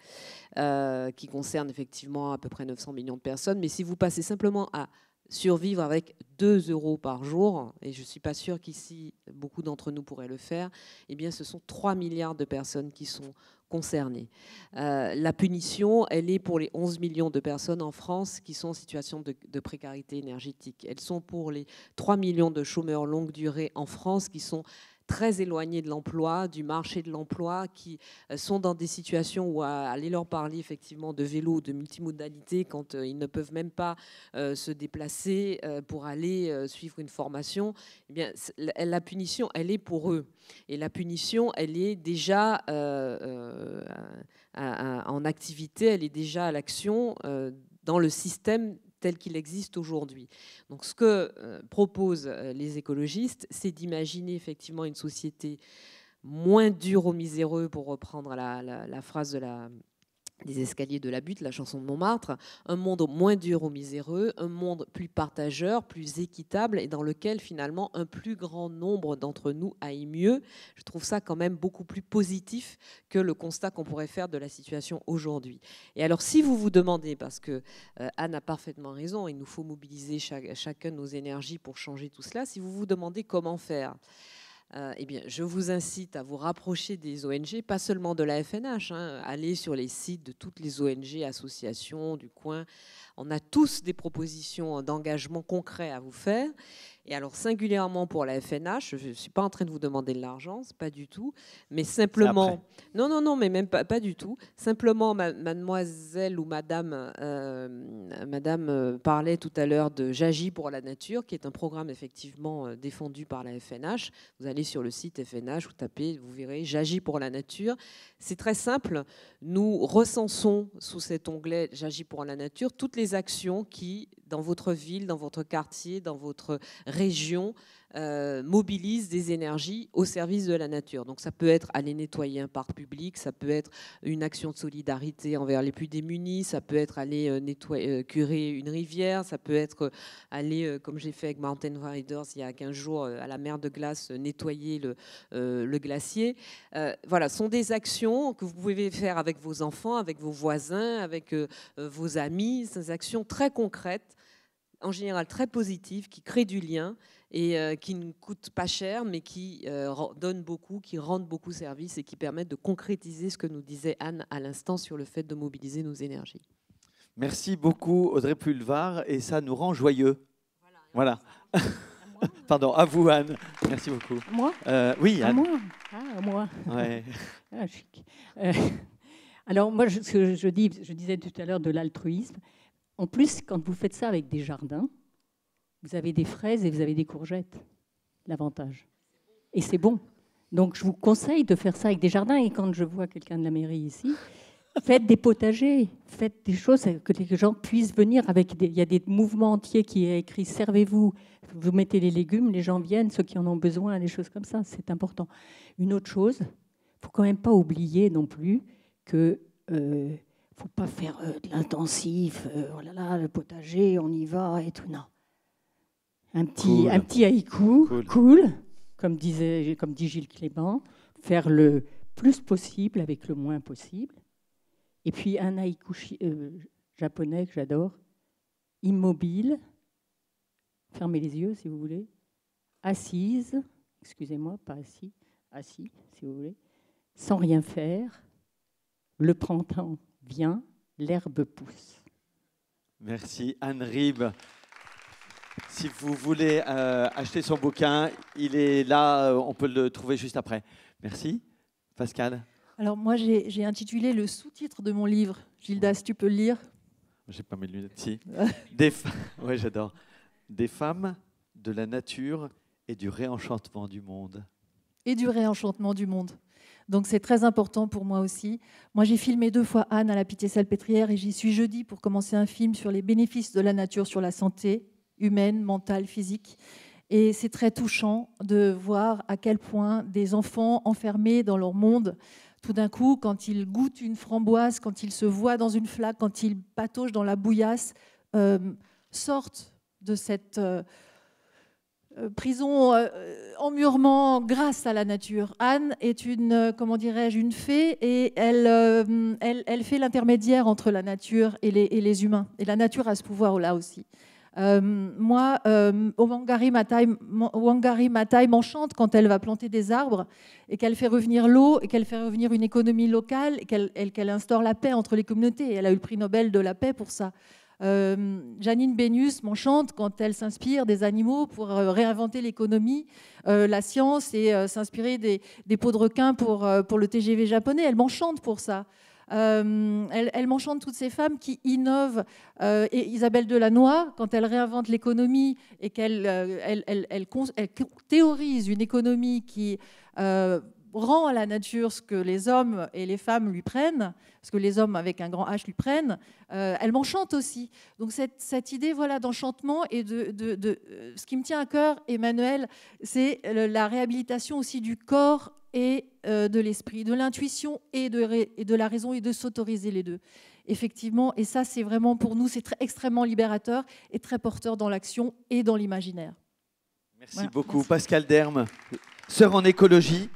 qui concerne effectivement à peu près 900 millions de personnes. Mais si vous passez simplement à survivre avec 2 euros par jour, et je ne suis pas sûre qu'ici beaucoup d'entre nous pourraient le faire, eh bien ce sont 3 milliards de personnes qui sont concernées. La punition, elle est pour les 11 millions de personnes en France qui sont en situation de précarité énergétique. Elles sont pour les 3 millions de chômeurs longue durée en France qui sont très éloignés de l'emploi, du marché de l'emploi, qui sont dans des situations où aller leur parler effectivement de vélo ou de multimodalité quand ils ne peuvent même pas se déplacer pour aller suivre une formation, eh bien, la punition, elle est pour eux. Et la punition, elle est déjà en activité, elle est déjà à l'action dans le système tel qu'il existe aujourd'hui. Donc ce que proposent les écologistes, c'est d'imaginer effectivement une société moins dure aux miséreux, pour reprendre la phrase des escaliers de la butte, la chanson de Montmartre, un monde moins dur aux miséreux, un monde plus partageur, plus équitable et dans lequel finalement un plus grand nombre d'entre nous aille mieux. Je trouve ça quand même beaucoup plus positif que le constat qu'on pourrait faire de la situation aujourd'hui. Et alors si vous vous demandez, parce que Anne a parfaitement raison, il nous faut mobiliser chacun nos énergies pour changer tout cela, si vous vous demandez comment faire, eh bien, je vous incite à vous rapprocher des ONG, pas seulement de la FNH, hein, allez sur les sites de toutes les ONG, associations du coin. On a tous des propositions d'engagement concret à vous faire. Et alors, singulièrement pour la FNH, je ne suis pas en train de vous demander de l'argent, pas du tout, mais simplement... Non, mais même pas du tout. Simplement, mademoiselle ou madame, madame parlait tout à l'heure de J'agis pour la nature, qui est un programme effectivement défendu par la FNH. Vous allez sur le site FNH, vous tapez, vous verrez J'agis pour la nature. C'est très simple. Nous recensons sous cet onglet J'agis pour la nature toutes les des actions qui, dans votre ville, dans votre quartier, dans votre région, mobilisent des énergies au service de la nature. Donc ça peut être aller nettoyer un parc public, ça peut être une action de solidarité envers les plus démunis, ça peut être aller curer une rivière, ça peut être aller, comme j'ai fait avec Mountain Riders il y a 15 jours, à la mer de glace, nettoyer le glacier. Voilà, ce sont des actions que vous pouvez faire avec vos enfants, avec vos voisins, avec vos amis, ces actions très concrètes, en général très positives, qui créent du lien et qui ne coûtent pas cher, mais qui donnent beaucoup, qui rendent beaucoup service et qui permettent de concrétiser ce que nous disait Anne à l'instant sur le fait de mobiliser nos énergies. Merci beaucoup Audrey Pulvar, et ça nous rend joyeux. Voilà. Pardon, à vous Anne. Merci beaucoup. Moi Oui, Anne. À moi. Ouais. Ah, chic. Alors moi, ce que je disais tout à l'heure de l'altruisme. En plus, quand vous faites ça avec des jardins, vous avez des fraises et vous avez des courgettes, l'avantage. Et c'est bon. Donc, je vous conseille de faire ça avec des jardins. Et quand je vois quelqu'un de la mairie ici, faites des potagers, faites des choses que les gens puissent venir avec. Il y a des mouvements entiers qui est écrit « Servez-vous ». Vous mettez les légumes, les gens viennent, ceux qui en ont besoin, des choses comme ça, c'est important. Une autre chose, il ne faut quand même pas oublier non plus que... ne faut pas faire de l'intensif, oh là là, le potager, on y va et tout, non. Un petit haïku, cool, comme dit Gilles Clément, faire le plus possible avec le moins possible. Et puis un haïku japonais que j'adore, immobile, fermez les yeux si vous voulez, assise, excusez-moi, pas assis, assis si vous voulez, sans rien faire, le printemps vient, l'herbe pousse. Merci Anne Rib. Si vous voulez acheter son bouquin, il est là, on peut le trouver juste après. Merci. Pascal. Alors moi, j'ai intitulé le sous-titre de mon livre. Gildas, tu peux le lire? J'ai pas mes lunettes. Si. Ouais, j'adore. Des femmes, de la nature et du réenchantement du monde. Et du réenchantement du monde. Donc c'est très important pour moi aussi. Moi, j'ai filmé 2 fois Anne à la Pitié-Salpêtrière et j'y suis jeudi pour commencer un film sur les bénéfices de la nature sur la santé humaine, mentale, physique. Et c'est très touchant de voir à quel point des enfants enfermés dans leur monde, tout d'un coup, quand ils goûtent une framboise, quand ils se voient dans une flaque, quand ils pataugent dans la bouillasse, sortent de cette prison emmurement grâce à la nature. Anne est une, comment dirais-je, une fée et elle fait l'intermédiaire entre la nature et les humains. Et la nature a ce pouvoir-là aussi. Moi, Wangari Maathai m'enchante quand elle va planter des arbres et qu'elle fait revenir l'eau et qu'elle fait revenir une économie locale et qu'elle instaure la paix entre les communautés. Elle a eu le prix Nobel de la paix pour ça. Janine Benyus m'enchante quand elle s'inspire des animaux pour réinventer l'économie, la science et s'inspirer des peaux de requin pour le TGV japonais. Elle m'enchante pour ça. Elle m'enchante toutes ces femmes qui innovent. Et Isabelle Delannoy, quand elle réinvente l'économie et qu'elle théorise une économie qui rend à la nature ce que les hommes et les femmes lui prennent, ce que les hommes avec un grand H lui prennent, elle m'enchante aussi. Donc cette idée voilà, d'enchantement et ce qui me tient à cœur, Emmanuel, c'est la réhabilitation aussi du corps et de l'esprit, de l'intuition et de la raison, et de s'autoriser les deux. Effectivement, et ça c'est vraiment pour nous, c'est extrêmement libérateur et très porteur dans l'action et dans l'imaginaire. Merci voilà, beaucoup. Merci. Pascal Derme, sœur en écologie,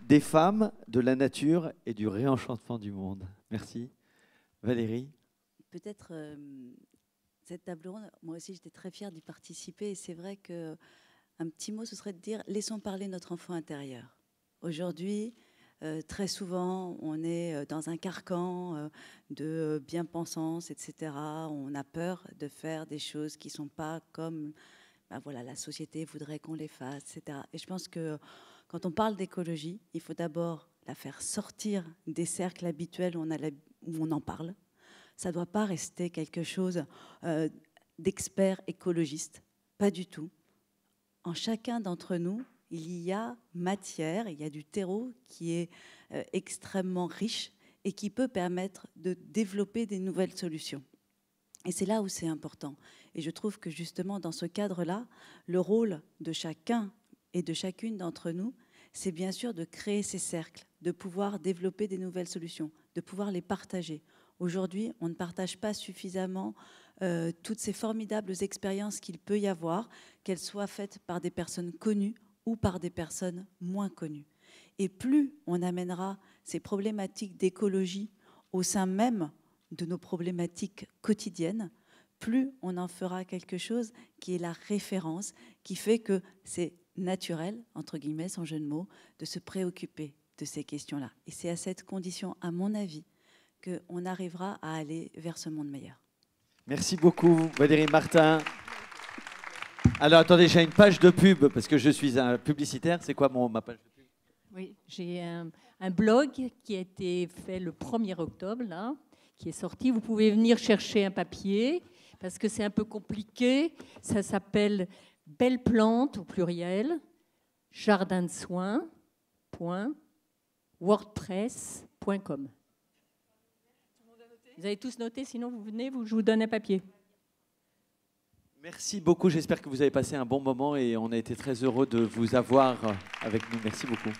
des femmes, de la nature et du réenchantement du monde. Merci. Valérie. Peut-être cette table ronde, moi aussi j'étais très fière d'y participer et c'est vrai qu'un petit mot ce serait de dire laissons parler notre enfant intérieur. Aujourd'hui, très souvent, on est dans un carcan de bien-pensance, etc. On a peur de faire des choses qui ne sont pas comme voilà, la société voudrait qu'on les fasse, etc. Et je pense que quand on parle d'écologie, il faut d'abord la faire sortir des cercles habituels où on en parle. Ça ne doit pas rester quelque chose d'expert écologiste, pas du tout. En chacun d'entre nous, il y a matière, il y a du terreau qui est extrêmement riche et qui peut permettre de développer des nouvelles solutions. Et c'est là où c'est important. Et je trouve que justement, dans ce cadre-là, le rôle de chacun et de chacune d'entre nous, c'est bien sûr de créer ces cercles, de pouvoir développer des nouvelles solutions, de pouvoir les partager. Aujourd'hui, on ne partage pas suffisamment toutes ces formidables expériences qu'il peut y avoir, qu'elles soient faites par des personnes connues ou par des personnes moins connues. Et plus on amènera ces problématiques d'écologie au sein même de nos problématiques quotidiennes, plus on en fera quelque chose qui est la référence, qui fait que c'est naturel, entre guillemets, sans jeu de mots, de se préoccuper de ces questions-là. Et c'est à cette condition, à mon avis, qu'on arrivera à aller vers ce monde meilleur. Merci beaucoup, Valérie Martin. Alors, attendez, j'ai une page de pub, parce que je suis un publicitaire. C'est quoi ma page de pub? Oui, j'ai un blog qui a été fait le 1er octobre, là, qui est sorti. Vous pouvez venir chercher un papier, parce que c'est un peu compliqué. Ça s'appelle Belle plante, au pluriel, jardindesoins.wordpress.com. Vous avez tous noté, sinon vous venez, je vous donne un papier. Merci beaucoup, j'espère que vous avez passé un bon moment et on a été très heureux de vous avoir avec nous. Merci beaucoup.